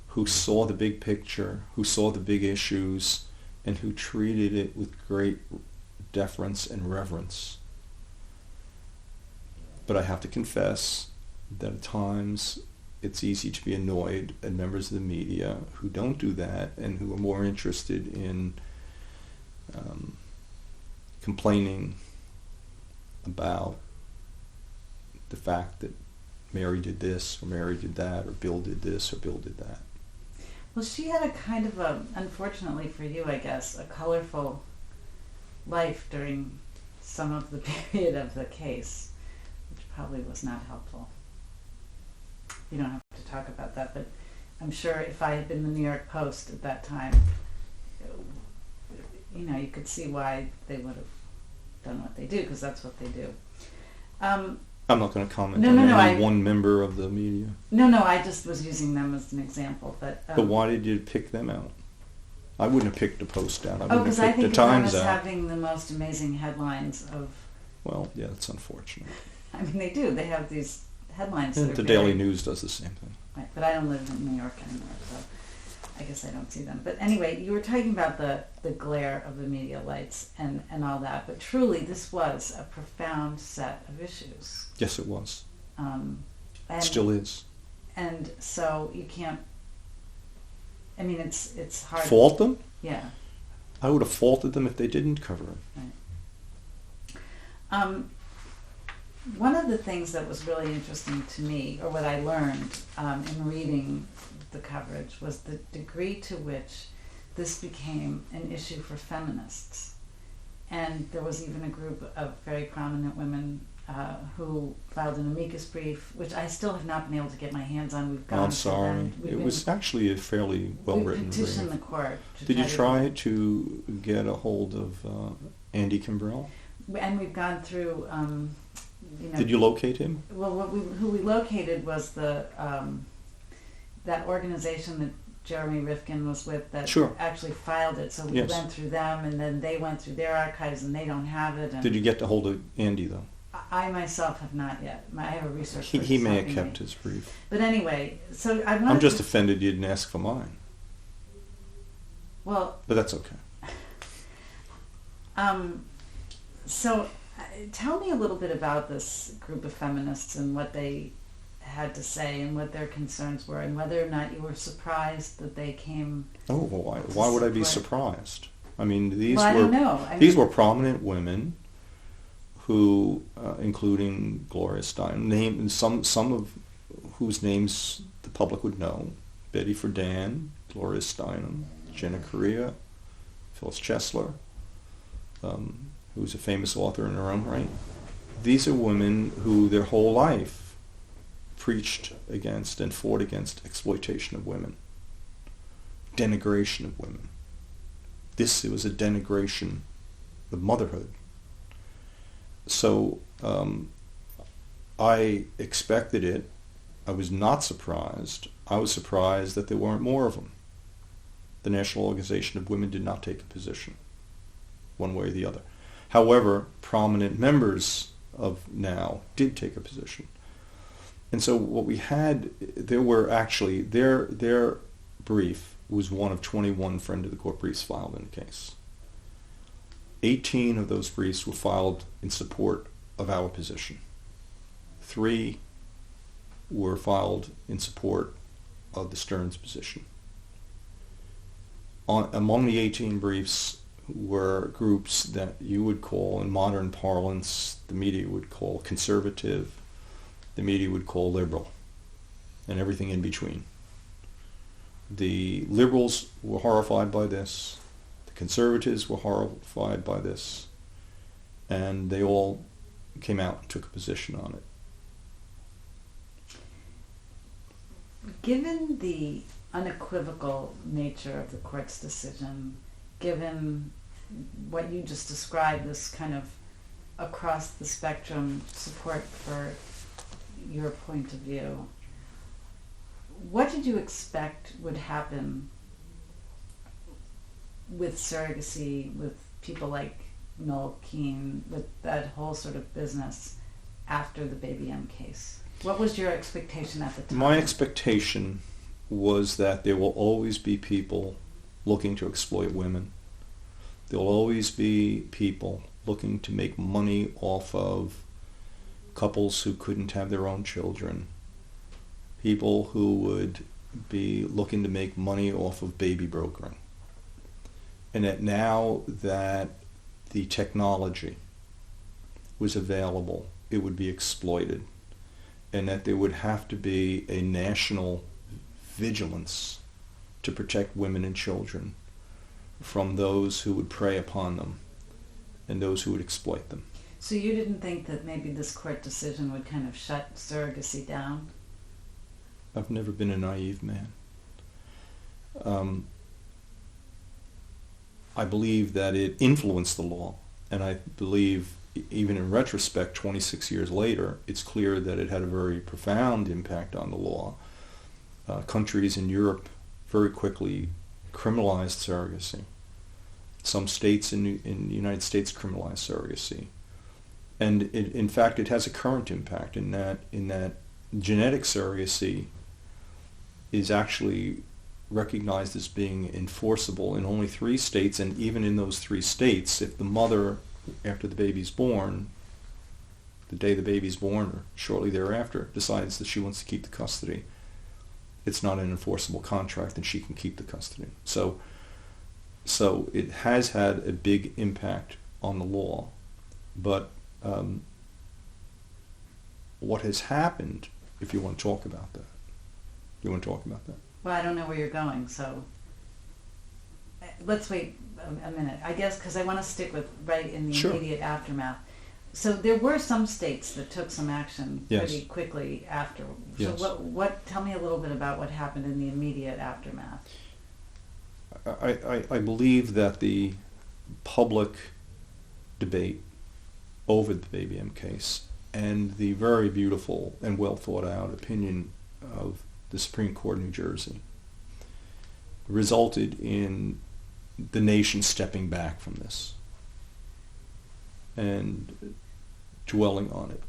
S1: who saw the big picture, who saw the big issues, and who treated it with great deference and reverence. But I have to confess that at times it's easy to be annoyed at members of the media who don't do that and who are more interested in complaining about the fact that Mary did this or Mary did that or Bill did this or Bill did that.
S2: Well, she had a kind of a, unfortunately for you, I guess, a colorful life during some of the period of the case, which probably was not helpful. You don't have to talk about that, but I'm sure if I had been the New York Post at that time, you could see why they would have done what they do, because that's what they do.
S1: I'm not going to comment on any one member of the media.
S2: No, I just was using them as an example. But
S1: why did you pick them out? I wouldn't have picked the Post out. I wouldn't
S2: because
S1: have
S2: I
S1: picked
S2: think
S1: the Times
S2: of them as
S1: out.
S2: having the most amazing headlines of...
S1: Well, yeah, it's unfortunate.
S2: I mean, they do. They have these headlines that
S1: And
S2: are
S1: the
S2: very...
S1: Daily News does the same thing.
S2: Right, but I don't live in New York anymore, so I guess I don't see them. But anyway, you were talking about the glare of the media lights and all that, but truly this was a profound set of issues.
S1: Yes, it was.
S2: It
S1: still is.
S2: And so you can't... I mean, it's hard...
S1: Fault them?
S2: Yeah.
S1: I would have faulted them if they didn't cover it.
S2: Right. One of the things that was really interesting to me, or what I learned in reading the coverage, was the degree to which this became an issue for feminists. And there was even a group of very prominent women who filed an amicus brief, which I still have not been able to get my hands on. We've gone
S1: I'm sorry. It was actually a fairly well-written brief.
S2: We petitioned the court.
S1: Did you try to get a hold of Andy Kimbrell?
S2: And we've gone through...
S1: Did you locate him?
S2: Well, who we located was the that organization that Jeremy Rifkin was with that actually filed it. So we went through them, and then they went through their archives, and they don't have it. And
S1: did you get a hold of Andy, though?
S2: I myself have not yet. I have a researcher.
S1: He may have kept his brief.
S2: But anyway, so
S1: I'm just offended you didn't ask for mine.
S2: Well...
S1: But that's okay.
S2: So... Tell me a little bit about this group of feminists and what they had to say and what their concerns were and whether or not you were surprised that they came...
S1: Oh, well, why would I be surprised? I mean, these were prominent women who, including Gloria Steinem, some of whose names the public would know, Betty Friedan, Gloria Steinem, Jenna Correa, Phyllis Chesler, who's a famous author in her own right. These are women who their whole life preached against and fought against exploitation of women, denigration of women. It was a denigration of motherhood. So I expected it. I was not surprised. I was surprised that there weren't more of them. The National Organization of Women did not take a position, one way or the other. However, prominent members of NOW did take a position. And so what we had, there were actually, their brief was one of 21 friend of the court briefs filed in the case. 18 of those briefs were filed in support of our position. 3 were filed in support of the Stearns position. Among the 18 briefs were groups that you would call, in modern parlance, the media would call conservative, the media would call liberal, and everything in between. The liberals were horrified by this, the conservatives were horrified by this, and they all came out and took a position on it.
S2: Given the unequivocal nature of the court's decision, given what you just described, this kind of across the spectrum support for your point of view, what did you expect would happen with surrogacy, with people like Noel Keane, with that whole sort of business after the Baby M case? What was your expectation at the time?
S1: My expectation was that there will always be people looking to exploit women. There will always be people looking to make money off of couples who couldn't have their own children, people who would be looking to make money off of baby brokering. And that now that the technology was available, it would be exploited, and that there would have to be a national vigilance to protect women and children from those who would prey upon them and those who would exploit them.
S2: So you didn't think that maybe this court decision would kind of shut surrogacy down?
S1: I've never been a naive man. I believe that it influenced the law, and I believe even in retrospect, 26 years later, it's clear that it had a very profound impact on the law. Countries in Europe very quickly criminalized surrogacy. Some states in the United States criminalized surrogacy. And in fact, it has a current impact in that genetic surrogacy is actually recognized as being enforceable in only 3 states, and even in those 3 states, if the mother, after the baby's born, the day the baby's born or shortly thereafter, decides that she wants to keep the custody, it's not an enforceable contract and she can keep the custody. So it has had a big impact on the law. But what has happened, if you want to talk about that,
S2: Well, I don't know where you're going, so let's wait a minute. I guess because I want to stick with right in the
S1: Sure.
S2: immediate aftermath. So there were some states that took some action
S1: Yes.
S2: pretty quickly after.
S1: Yes.
S2: So what? Tell me a little bit about what happened in the immediate aftermath.
S1: I believe that the public debate over the Baby M case and the very beautiful and well thought out opinion of the Supreme Court of New Jersey resulted in the nation stepping back from this and dwelling on it.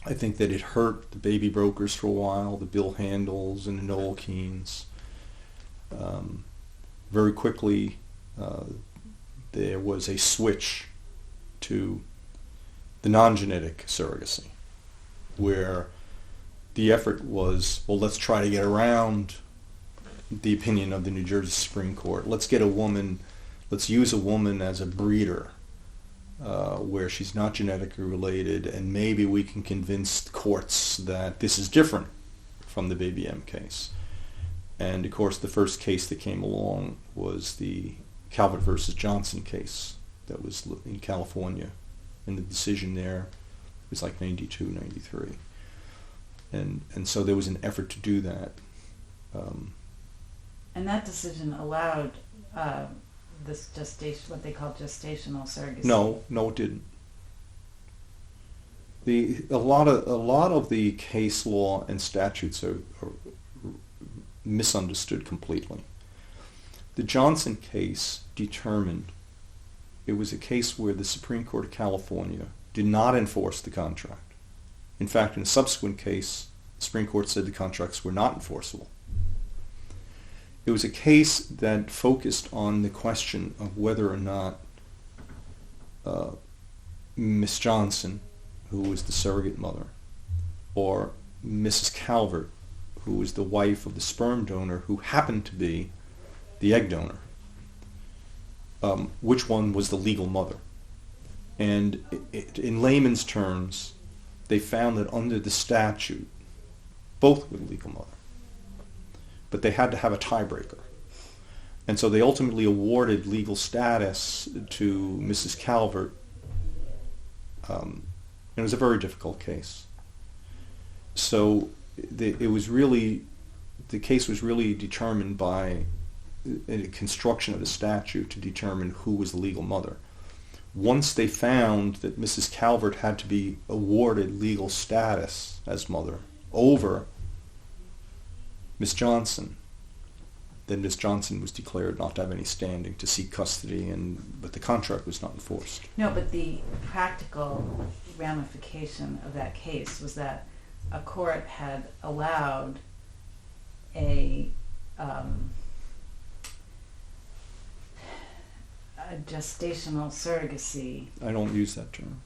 S1: I think that it hurt the baby brokers for a while, the Bill Handels and the Noel Keanes. Very quickly, there was a switch to the non-genetic surrogacy, where the effort was, well, let's try to get around the opinion of the New Jersey Supreme Court. Let's use a woman as a breeder, where she's not genetically related, and maybe we can convince courts that this is different from the Baby M case. And of course, the first case that came along was the Calvert versus Johnson case that was in California, and the decision there was like 92, 93. And so there was an effort to do that.
S2: And that decision allowed this gestation, what they call gestational surrogacy.
S1: No, it didn't. A lot of the case law and statutes are misunderstood completely. The Johnson case determined it was a case where the Supreme Court of California did not enforce the contract. In fact, in a subsequent case, the Supreme Court said the contracts were not enforceable. It was a case that focused on the question of whether or not Miss Johnson, who was the surrogate mother, or Mrs. Calvert, who was the wife of the sperm donor who happened to be the egg donor, which one was the legal mother. And in layman's terms, they found that under the statute, both were the legal mother. But they had to have a tiebreaker. And so they ultimately awarded legal status to Mrs. Calvert. It was a very difficult case. So the case was really determined by a construction of the statute to determine who was the legal mother. Once they found that Mrs. Calvert had to be awarded legal status as mother over Miss Johnson, then Miss Johnson was declared not to have any standing to seek custody, but the contract was not enforced.
S2: No, but the practical ramification of that case was that a court had allowed a gestational surrogacy.
S1: I don't use that term.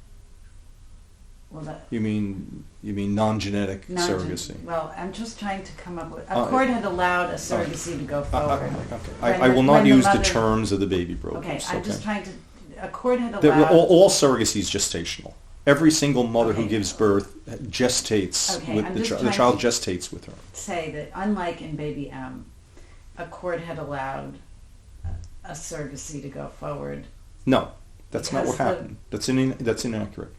S2: Well,
S1: You mean non-genetic surrogacy?
S2: Well, I'm just trying to come up with... A court had allowed a surrogacy to go forward.
S1: Okay. I will not use the terms of the baby brokers.
S2: Okay, I'm just trying to... A court had allowed...
S1: All surrogacy is gestational. Every single mother who gives birth gestates with the child gestates with her.
S2: Say that unlike in baby M, a court had allowed a surrogacy to go forward.
S1: No, that's not what happened. That's inaccurate.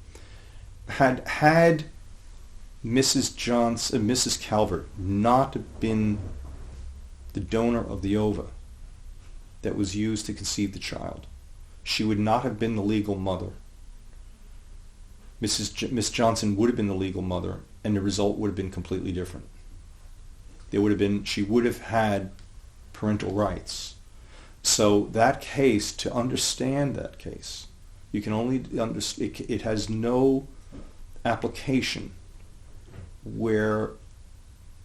S1: Had Mrs. Calvert not been the donor of the ova that was used to conceive the child, she would not have been the legal mother. Miss Johnson would have been the legal mother, and the result would have been completely different. She would have had parental rights. So that case, to understand that case, you can only understand it has no application where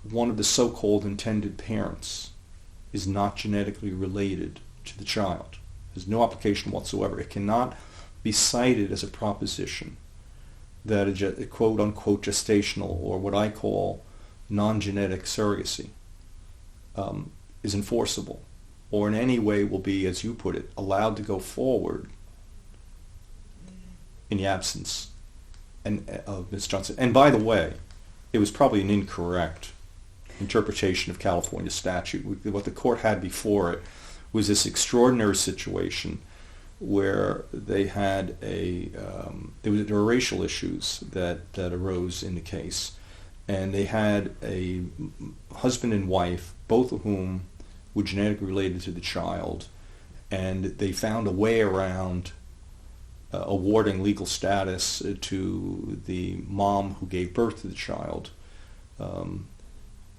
S1: one of the so-called intended parents is not genetically related to the child. There's no application whatsoever. It cannot be cited as a proposition that a quote-unquote gestational, or what I call non-genetic surrogacy, is enforceable, or in any way will be, as you put it, allowed to go forward in the absence of Ms. Johnson. And by the way, it was probably an incorrect interpretation of California statute. What the court had before it was this extraordinary situation where they had there were racial issues that arose in the case, and they had a husband and wife, both of whom were genetically related to the child, and they found a way around awarding legal status to the mom who gave birth to the child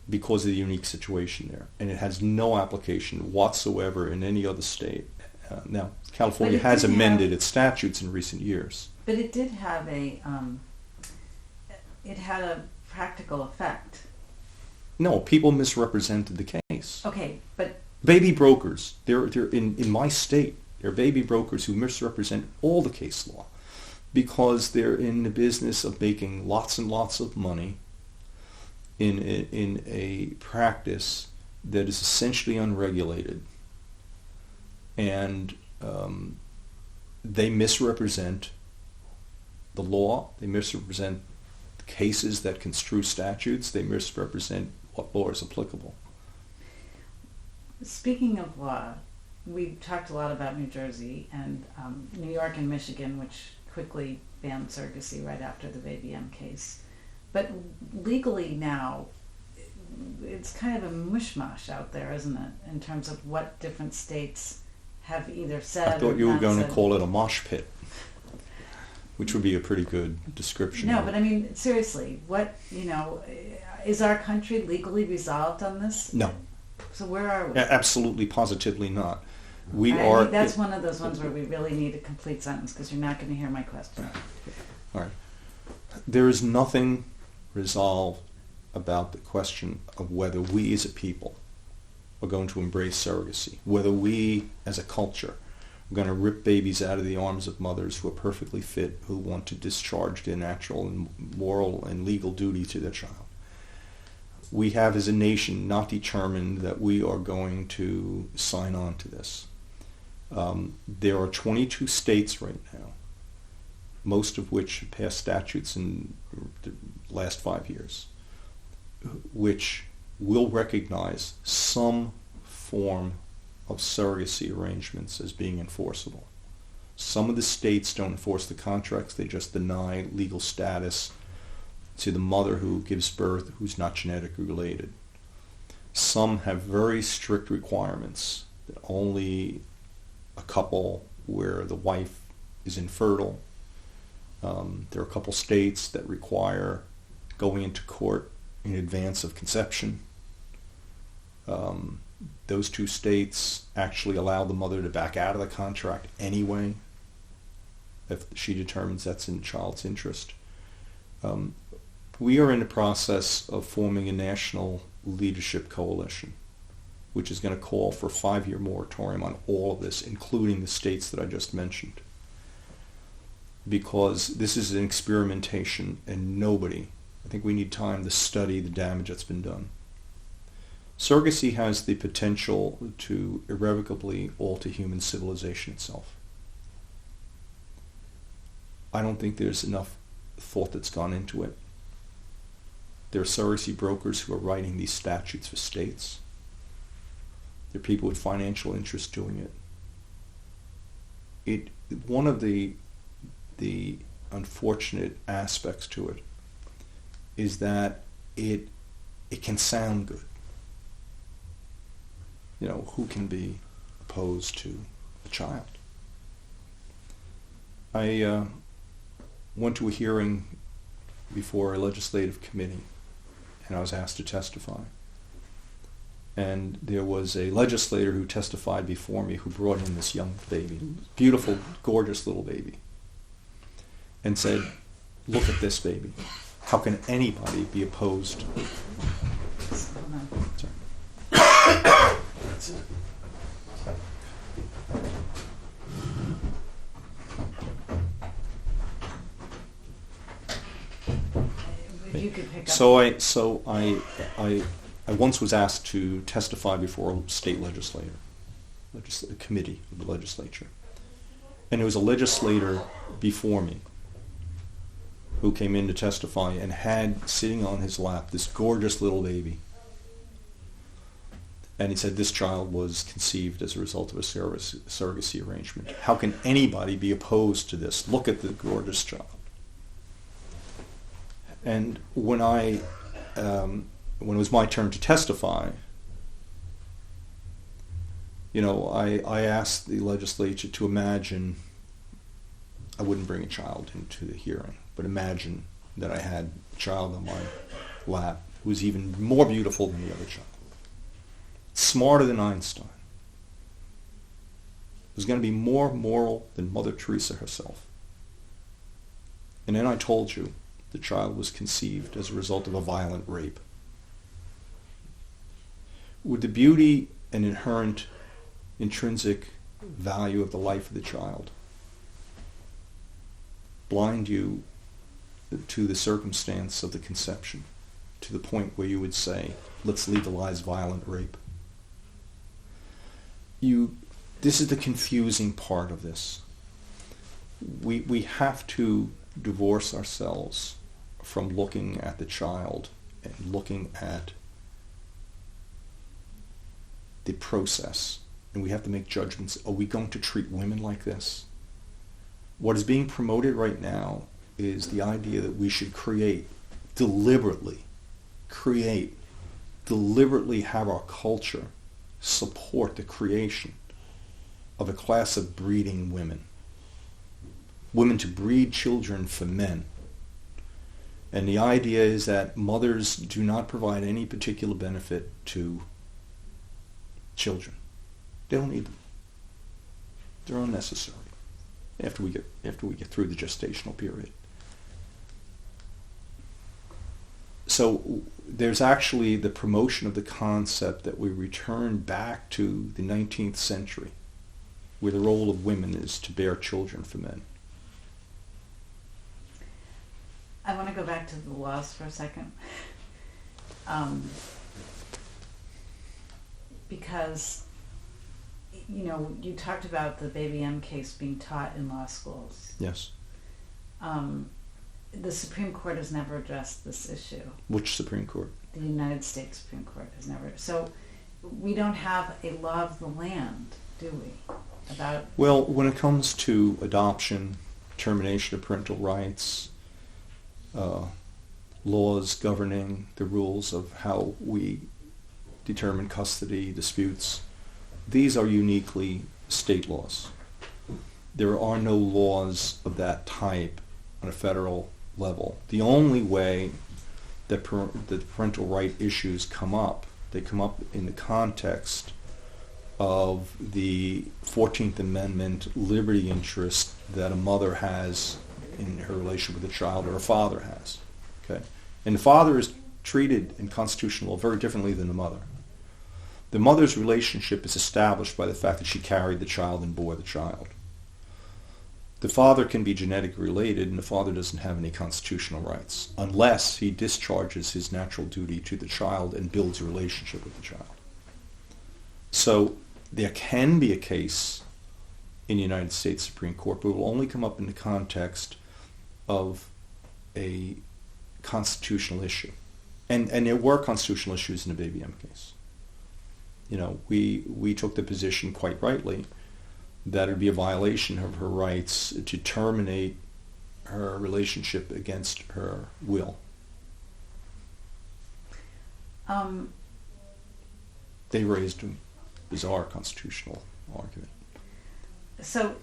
S1: because of the unique situation there. And it has no application whatsoever in any other state. Now, California has amended its statutes in recent years.
S2: But it did have it had a practical effect.
S1: No, people misrepresented the case.
S2: Okay, but...
S1: Baby brokers, they're in my state, they're baby brokers who misrepresent all the case law because they're in the business of making lots and lots of money in a practice that is essentially unregulated. And they misrepresent the law, they misrepresent cases that construe statutes, they misrepresent what law is applicable.
S2: Speaking of law, we talked a lot about New Jersey and New York and Michigan, which quickly banned surrogacy right after the Baby M case. But legally now, it's kind of a mishmash out there, isn't it, in terms of what different states have either said or not said.
S1: I thought you were going to call it a mosh pit. which would be a pretty good description.
S2: No,
S1: of
S2: but
S1: it.
S2: I mean, seriously, what, is our country legally resolved on this?
S1: No.
S2: So where are we?
S1: Absolutely, positively not. We
S2: I
S1: are.
S2: think that's one of those ones where we really need a complete sentence because you're not going to hear my question.
S1: All right. There is nothing resolved about the question of whether we as a people are going to embrace surrogacy, whether we as a culture are going to rip babies out of the arms of mothers who are perfectly fit, who want to discharge their natural and moral and legal duty to their child. We have as a nation not determined that we are going to sign on to this. There are 22 states right now, most of which passed statutes in the last 5 years, which will recognize some form of surrogacy arrangements as being enforceable. Some of the states don't enforce the contracts, they just deny legal status to the mother who gives birth who's not genetically related. Some have very strict requirements that only a couple where the wife is infertile. There are a couple states that require going into court in advance of conception. Those 2 states actually allow the mother to back out of the contract anyway if she determines that's in the child's interest. We are in the process of forming a national leadership coalition, which is going to call for a 5-year moratorium on all of this, including the states that I just mentioned. Because this is an experimentation and I think we need time to study the damage that's been done. Surrogacy has the potential to irrevocably alter human civilization itself. I don't think there's enough thought that's gone into it. There are surrogacy brokers who are writing these statutes for states. There are people with financial interest doing it. One of the unfortunate aspects to it is that it can sound good. Who can be opposed to a child? I went to a hearing before a legislative committee, and I was asked to testify. And there was a legislator who testified before me who brought in this young baby, beautiful, gorgeous little baby, and said, "Look at this baby. How can anybody be opposed?" Sorry. That's it.
S2: If you could pick up.
S1: So I once was asked to testify before a state legislature, a committee of the legislature, and there was a legislator before me who came in to testify and had sitting on his lap this gorgeous little baby. And he said this child was conceived as a result of a surrogacy arrangement. How can anybody be opposed to this? Look at the gorgeous child. And when it was my turn to testify, I asked the legislature to imagine, I wouldn't bring a child into the hearing, but imagine that I had a child on my lap who was even more beautiful than the other child, smarter than Einstein, was going to be more moral than Mother Teresa herself. And then I told you the child was conceived as a result of a violent rape. Would the beauty and inherent intrinsic value of the life of the child blind you to the circumstance of the conception, to the point where you would say, let's legalize violent rape? This is the confusing part of this. We have to divorce ourselves from looking at the child and looking at the process, and we have to make judgments. Are we going to treat women like this? What is being promoted right now is the idea that we should deliberately have our culture support the creation of a class of breeding women. women to breed children for men. And the idea is that mothers do not provide any particular benefit to children. They don't need them. They're unnecessary after we get through the gestational period. So there's actually the promotion of the concept that we return back to the 19th century, where the role of women is to bear children for men.
S2: I want to go back to the laws for a second. Because, you know, you talked about the Baby M case being taught in law schools.
S1: Yes.
S2: The Supreme Court has never addressed this issue.
S1: Which Supreme Court?
S2: The United States Supreme Court has never. So we don't have a law of the land, do we? About.
S1: Well, when it comes to adoption, termination of parental rights, laws governing the rules of how we determine custody disputes, these are uniquely state laws. There are no laws of that type on a federal level. The only way that the parental right issues come up, they come up in the context of the 14th Amendment liberty interest that a mother has in her relationship with a child, or a father has. Okay? And the father is treated in constitutional law very differently than the mother. The mother's relationship is established by the fact that she carried the child and bore the child. The father can be genetically related, and the father doesn't have any constitutional rights unless he discharges his natural duty to the child and builds a relationship with the child. So there can be a case in the United States Supreme Court, but it will only come up in the context of a constitutional issue. And there were constitutional issues in the Baby M case. You know, we took the position quite rightly that it would be a violation of her rights to terminate her relationship against her will. They raised a bizarre constitutional argument.
S2: So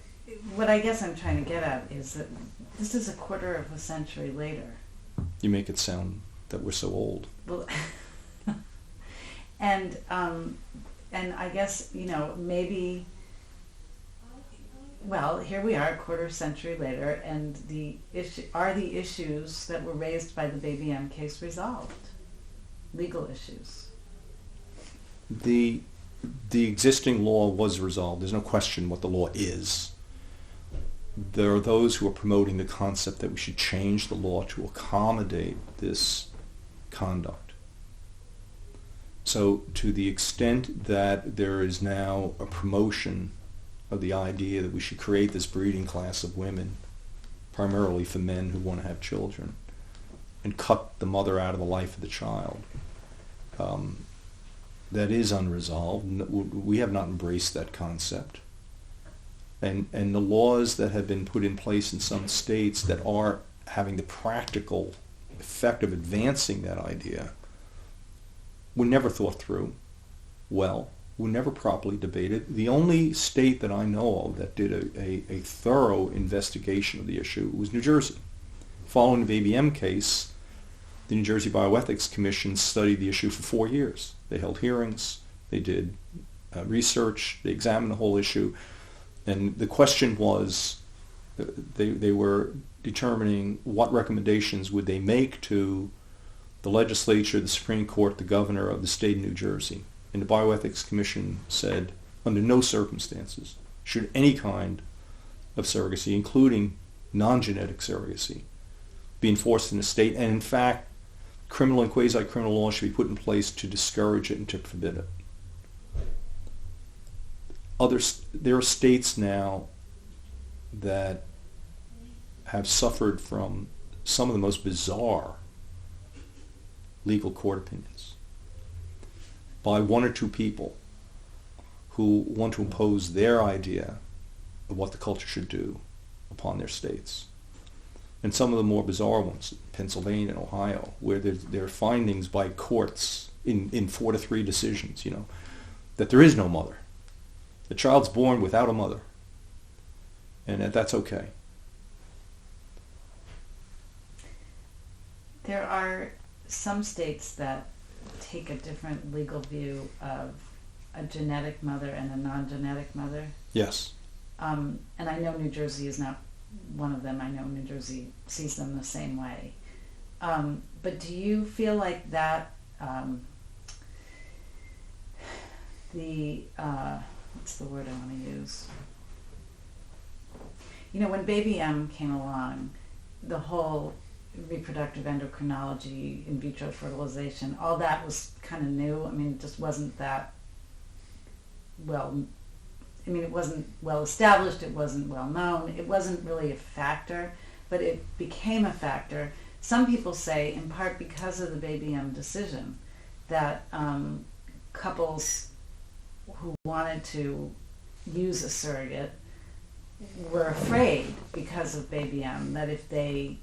S2: what I guess I'm trying to get at is that this is a quarter of a century later.
S1: You make it sound that we're so old.
S2: Well, and I guess, you know, maybe. Well, here we are, a quarter century later, and the issues that were raised by the Baby M case resolved? Legal issues.
S1: The existing law was resolved. There's no question what the law is. There are those who are promoting the concept that we should change the law to accommodate this conduct. So to the extent that there is now a promotion of the idea that we should create this breeding class of women, primarily for men who want to have children, and cut the mother out of the life of the child, that is unresolved. We have not embraced that concept. And the laws that have been put in place in some states that are having the practical effect of advancing that idea were never thought through well, were never properly debated. The only state that I know of that did a thorough investigation of the issue was New Jersey. Following the Baby M case, the New Jersey Bioethics Commission studied the issue for 4 years. They held hearings, they did research, they examined the whole issue, and the question was, they were determining what recommendations would they make to the legislature, the Supreme Court, the governor of the state of New Jersey. And the Bioethics Commission said, under no circumstances should any kind of surrogacy, including non-genetic surrogacy, be enforced in the state. And in fact, criminal and quasi-criminal laws should be put in place to discourage it and to forbid it. There are states now that have suffered from some of the most bizarre legal court opinions by one or two people who want to impose their idea of what the culture should do upon their states. And some of the more bizarre ones, Pennsylvania and Ohio, where there are findings by courts in 4-3 decisions, you know, that there is no mother. The child's born without a mother, and that's okay.
S2: There are some states that take a different legal view of a genetic mother and a non-genetic mother.
S1: Yes.
S2: And I know New Jersey is not one of them. I know New Jersey sees them the same way. But do you feel like that, what's the word I want to use? When Baby M came along, the whole reproductive endocrinology, in vitro fertilization, all that was kind of new. I mean, it just wasn't that it wasn't well established, it wasn't well known, it wasn't really a factor, but it became a factor. Some people say, in part because of the Baby M decision, that couples who wanted to use a surrogate were afraid because of Baby M that if they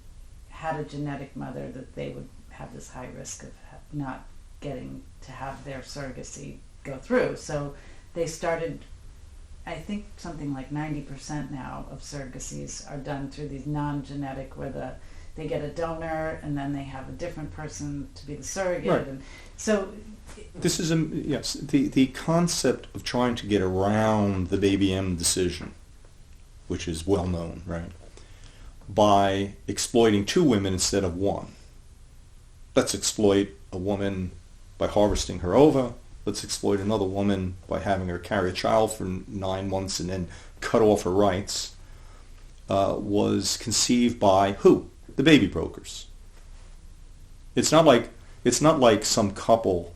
S2: had a genetic mother that they would have this high risk of not getting to have their surrogacy go through. So they started, I think something like 90% now of surrogacies are done through these non-genetic, where they get a donor and then they have a different person to be the surrogate.
S1: Right.
S2: And so
S1: this is the concept of trying to get around the Baby M decision, which is well known, right? By exploiting two women instead of one. Let's exploit a woman by harvesting her ova. Let's exploit another woman by having her carry a child for 9 months and then cut off her rights. Was conceived by who? The baby brokers. It's not like some couple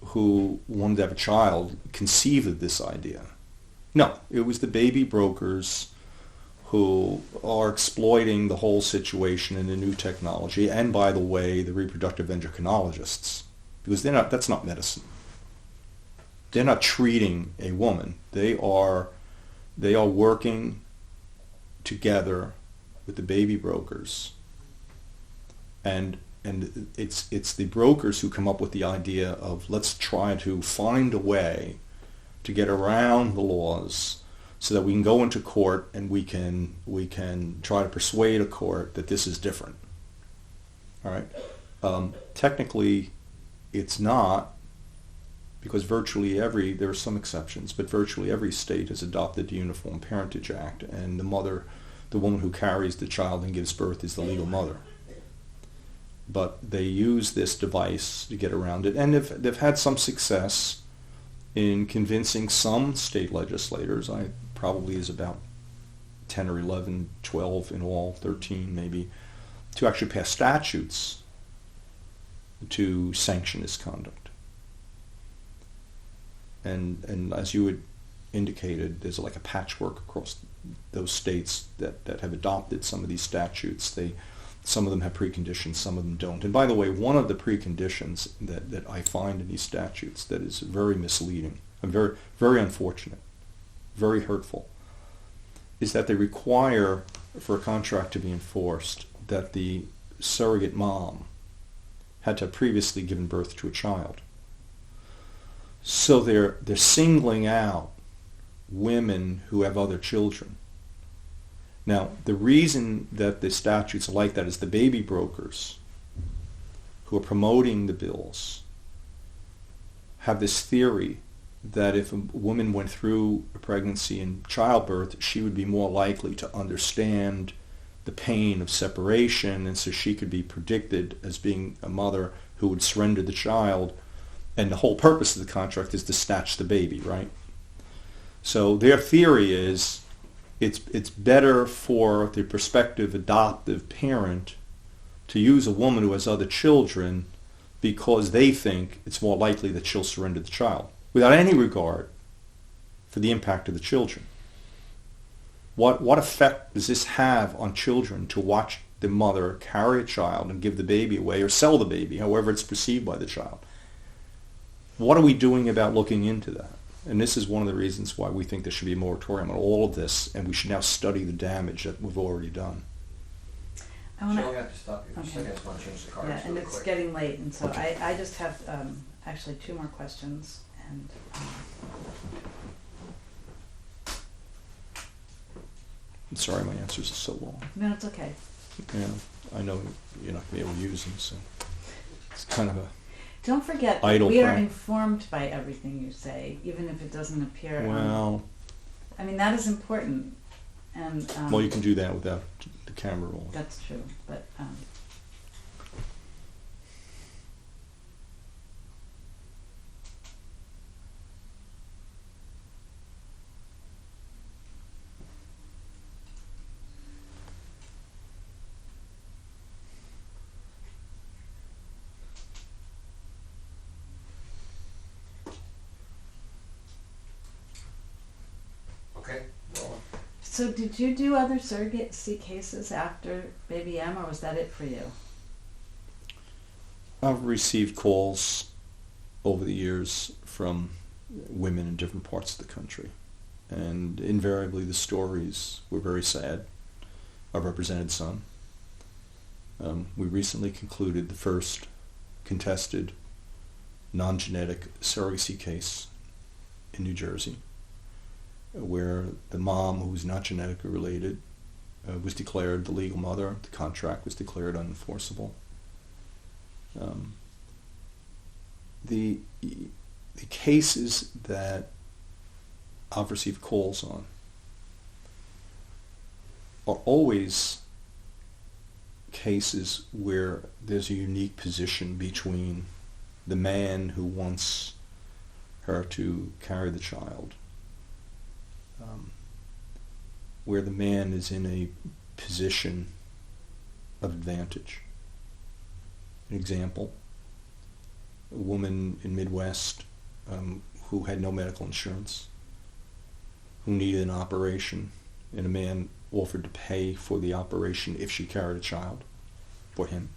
S1: who wanted to have a child conceived of this idea. No, it was the baby brokers who are exploiting the whole situation in the new technology, and by the way, the reproductive endocrinologists, because that's not medicine. They're not treating a woman. They are working together with the baby brokers, and it's the brokers who come up with the idea of, let's try to find a way to get around the laws so that we can go into court and we can try to persuade a court that this is different. All right. Technically, it's not, because there are some exceptions, but virtually every state has adopted the Uniform Parentage Act, and the woman who carries the child and gives birth is the legal mother. But they use this device to get around it, and they've had some success in convincing some state legislators. Probably is about 10 or 11, 12 in all, 13 maybe, to actually pass statutes to sanction this conduct. And as you had indicated, there's like a patchwork across those states that have adopted some of these statutes. Some of them have preconditions, some of them don't. And by the way, one of the preconditions that I find in these statutes that is very misleading, and very, very unfortunate, very hurtful, is that they require, for a contract to be enforced, that the surrogate mom had to have previously given birth to a child. So they're singling out women who have other children. Now, the reason that the statutes are like that is the baby brokers who are promoting the bills have this theory that if a woman went through a pregnancy and childbirth, she would be more likely to understand the pain of separation, and so she could be predicted as being a mother who would surrender the child, and the whole purpose of the contract is to snatch the baby, right? So their theory is it's better for the prospective adoptive parent to use a woman who has other children because they think it's more likely that she'll surrender the child, without any regard for the impact of the children. What effect does this have on children to watch the mother carry a child and give the baby away or sell the baby, however it's perceived by the child? What are we doing about looking into that? And this is one of the reasons why we think there should be a moratorium on all of this, and we should now study the damage that we've already done.
S3: So we have to stop you for a second. I just want to change the cards
S2: Yeah, and
S3: really
S2: it's
S3: quick.
S2: getting late, and so
S1: Okay.
S2: I just have actually 2 more questions. And
S1: I'm sorry my answers are so long.
S2: no, it's okay.
S1: Yeah, I know you're not going to be able to use them, so it's kind of a
S2: Don't forget that
S1: idle
S2: we are
S1: practice.
S2: informed by everything you say, even if it doesn't appear.
S1: Well,
S2: I mean, that is important. And
S1: well, you can do that without the camera rolling.
S2: That's true, but
S3: Okay, rolling.
S2: so did you do other surrogacy cases after Baby M, or was that it for you?
S1: I've received calls over the years from women in different parts of the country, and invariably the stories were very sad. I've represented some. We recently concluded the first contested non-genetic surrogacy case in New Jersey, where the mom, who was not genetically related, was declared the legal mother. The contract was declared unenforceable. The cases that I've received calls on are always cases where there's a unique position between the man who wants her to carry the child, where the man is in a position of advantage. An example, a woman in Midwest who had no medical insurance, who needed an operation, and a man offered to pay for the operation if she carried a child for him.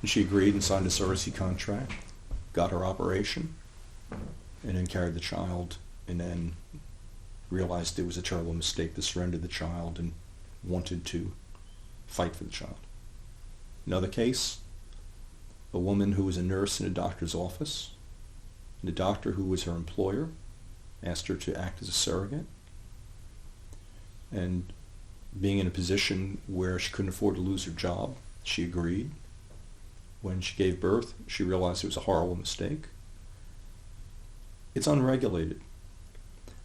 S1: And she agreed and signed a surrogacy contract, got her operation, and then carried the child, and then realized it was a terrible mistake to surrender the child and wanted to fight for the child. Another case, a woman who was a nurse in a doctor's office, and the doctor, who was her employer, asked her to act as a surrogate, and being in a position where she couldn't afford to lose her job, she agreed. When she gave birth, she realized it was a horrible mistake. It's unregulated.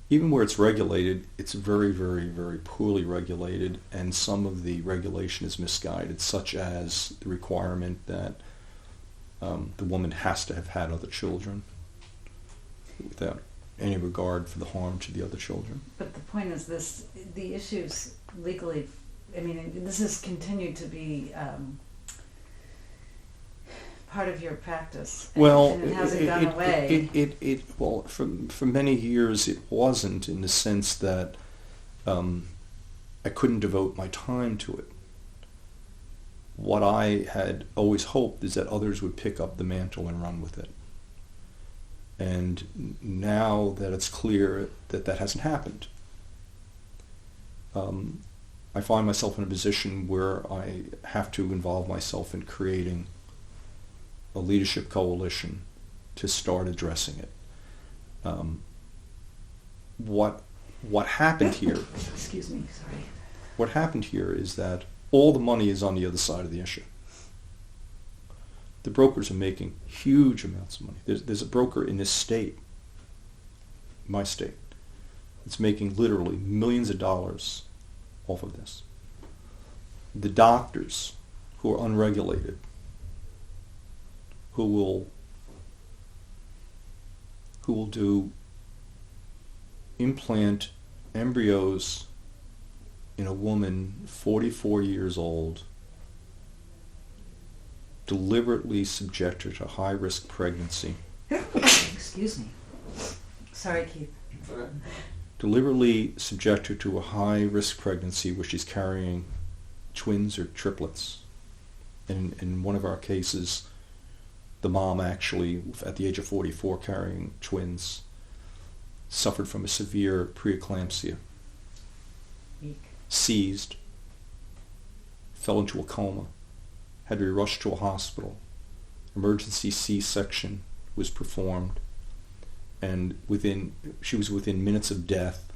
S1: Even where it's regulated, it's very, very, very poorly regulated, and some of the regulation is misguided, such as the requirement that the woman has to have had other children without any regard for the harm to the other children.
S2: But the point is this, the issues legally, I mean, this has continued to be part of your practice,
S1: Well,
S2: and it hasn't gone away.
S1: Well, for many years it wasn't, in the sense that I couldn't devote my time to it. What I had always hoped is that others would pick up the mantle and run with it. And now that it's clear that that hasn't happened, I find myself in a position where I have to involve myself in creating a leadership coalition to start addressing it. What happened here?
S2: Excuse me, sorry.
S1: What happened here is that all the money is on the other side of the issue. The brokers are making huge amounts of money. There's a broker in this state, my state, that's making literally millions of dollars off of this. The doctors who are unregulated, who will do implant embryos in a woman 44 years old, deliberately subject her to high-risk pregnancy.
S2: Excuse me. Sorry, Keith.
S3: Okay.
S1: Deliberately subject her to a high-risk pregnancy where she's carrying twins or triplets. And in one of our cases, the mom actually, at the age of 44, carrying twins, suffered from a severe preeclampsia,
S2: Eek.
S1: seized, fell into a coma, had to be rushed to a hospital. Emergency C-section was performed, and she was within minutes of death,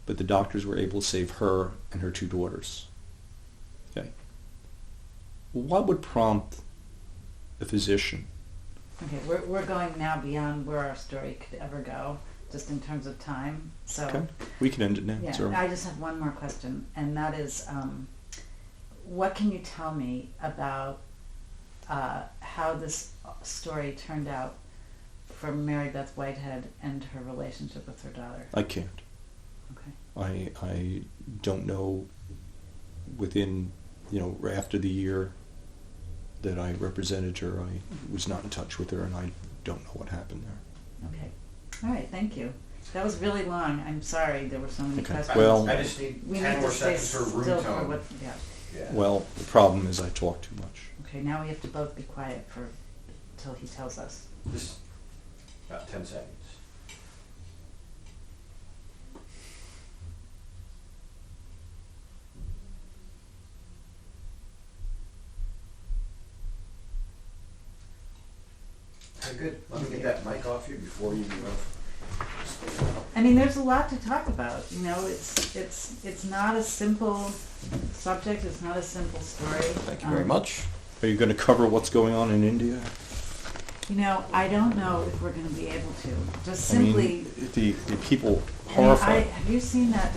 S1: but the doctors were able to save her and her two daughters. what would prompt a physician?
S2: Okay, we're going now beyond where our story could ever go, just in terms of time. So
S1: Okay, we can end it now.
S2: yeah,
S1: It's all right.
S2: I just have one more question, and that is, what can you tell me about how this story turned out for Mary Beth Whitehead and her relationship with her daughter?
S1: I can't.
S2: Okay.
S1: I don't know. Within, after the year that I represented her, I was not in touch with her, and I don't know what happened there.
S2: Okay. All right. Thank you. That was really long. I'm sorry there were so many
S1: Okay.
S2: questions.
S1: Well,
S3: I just need
S2: we
S3: 10
S2: need
S3: more
S2: to stay
S3: seconds for room
S2: still
S3: tone.
S2: for what. Yeah.
S3: Yeah.
S1: Well, the problem is I talk too much.
S2: Okay. Now we have to both be quiet till he tells us.
S3: Just about 10 seconds. Okay, good. Let me get that mic off you before you
S2: I mean, there's a lot to talk about. It's not a simple subject. It's not a simple story.
S3: Thank you very much.
S1: Are you going to cover what's going on in India?
S2: I don't know if we're going to be able to. Just
S1: I
S2: simply.
S1: mean, the people
S2: I mean,
S1: horrified.
S2: have you seen that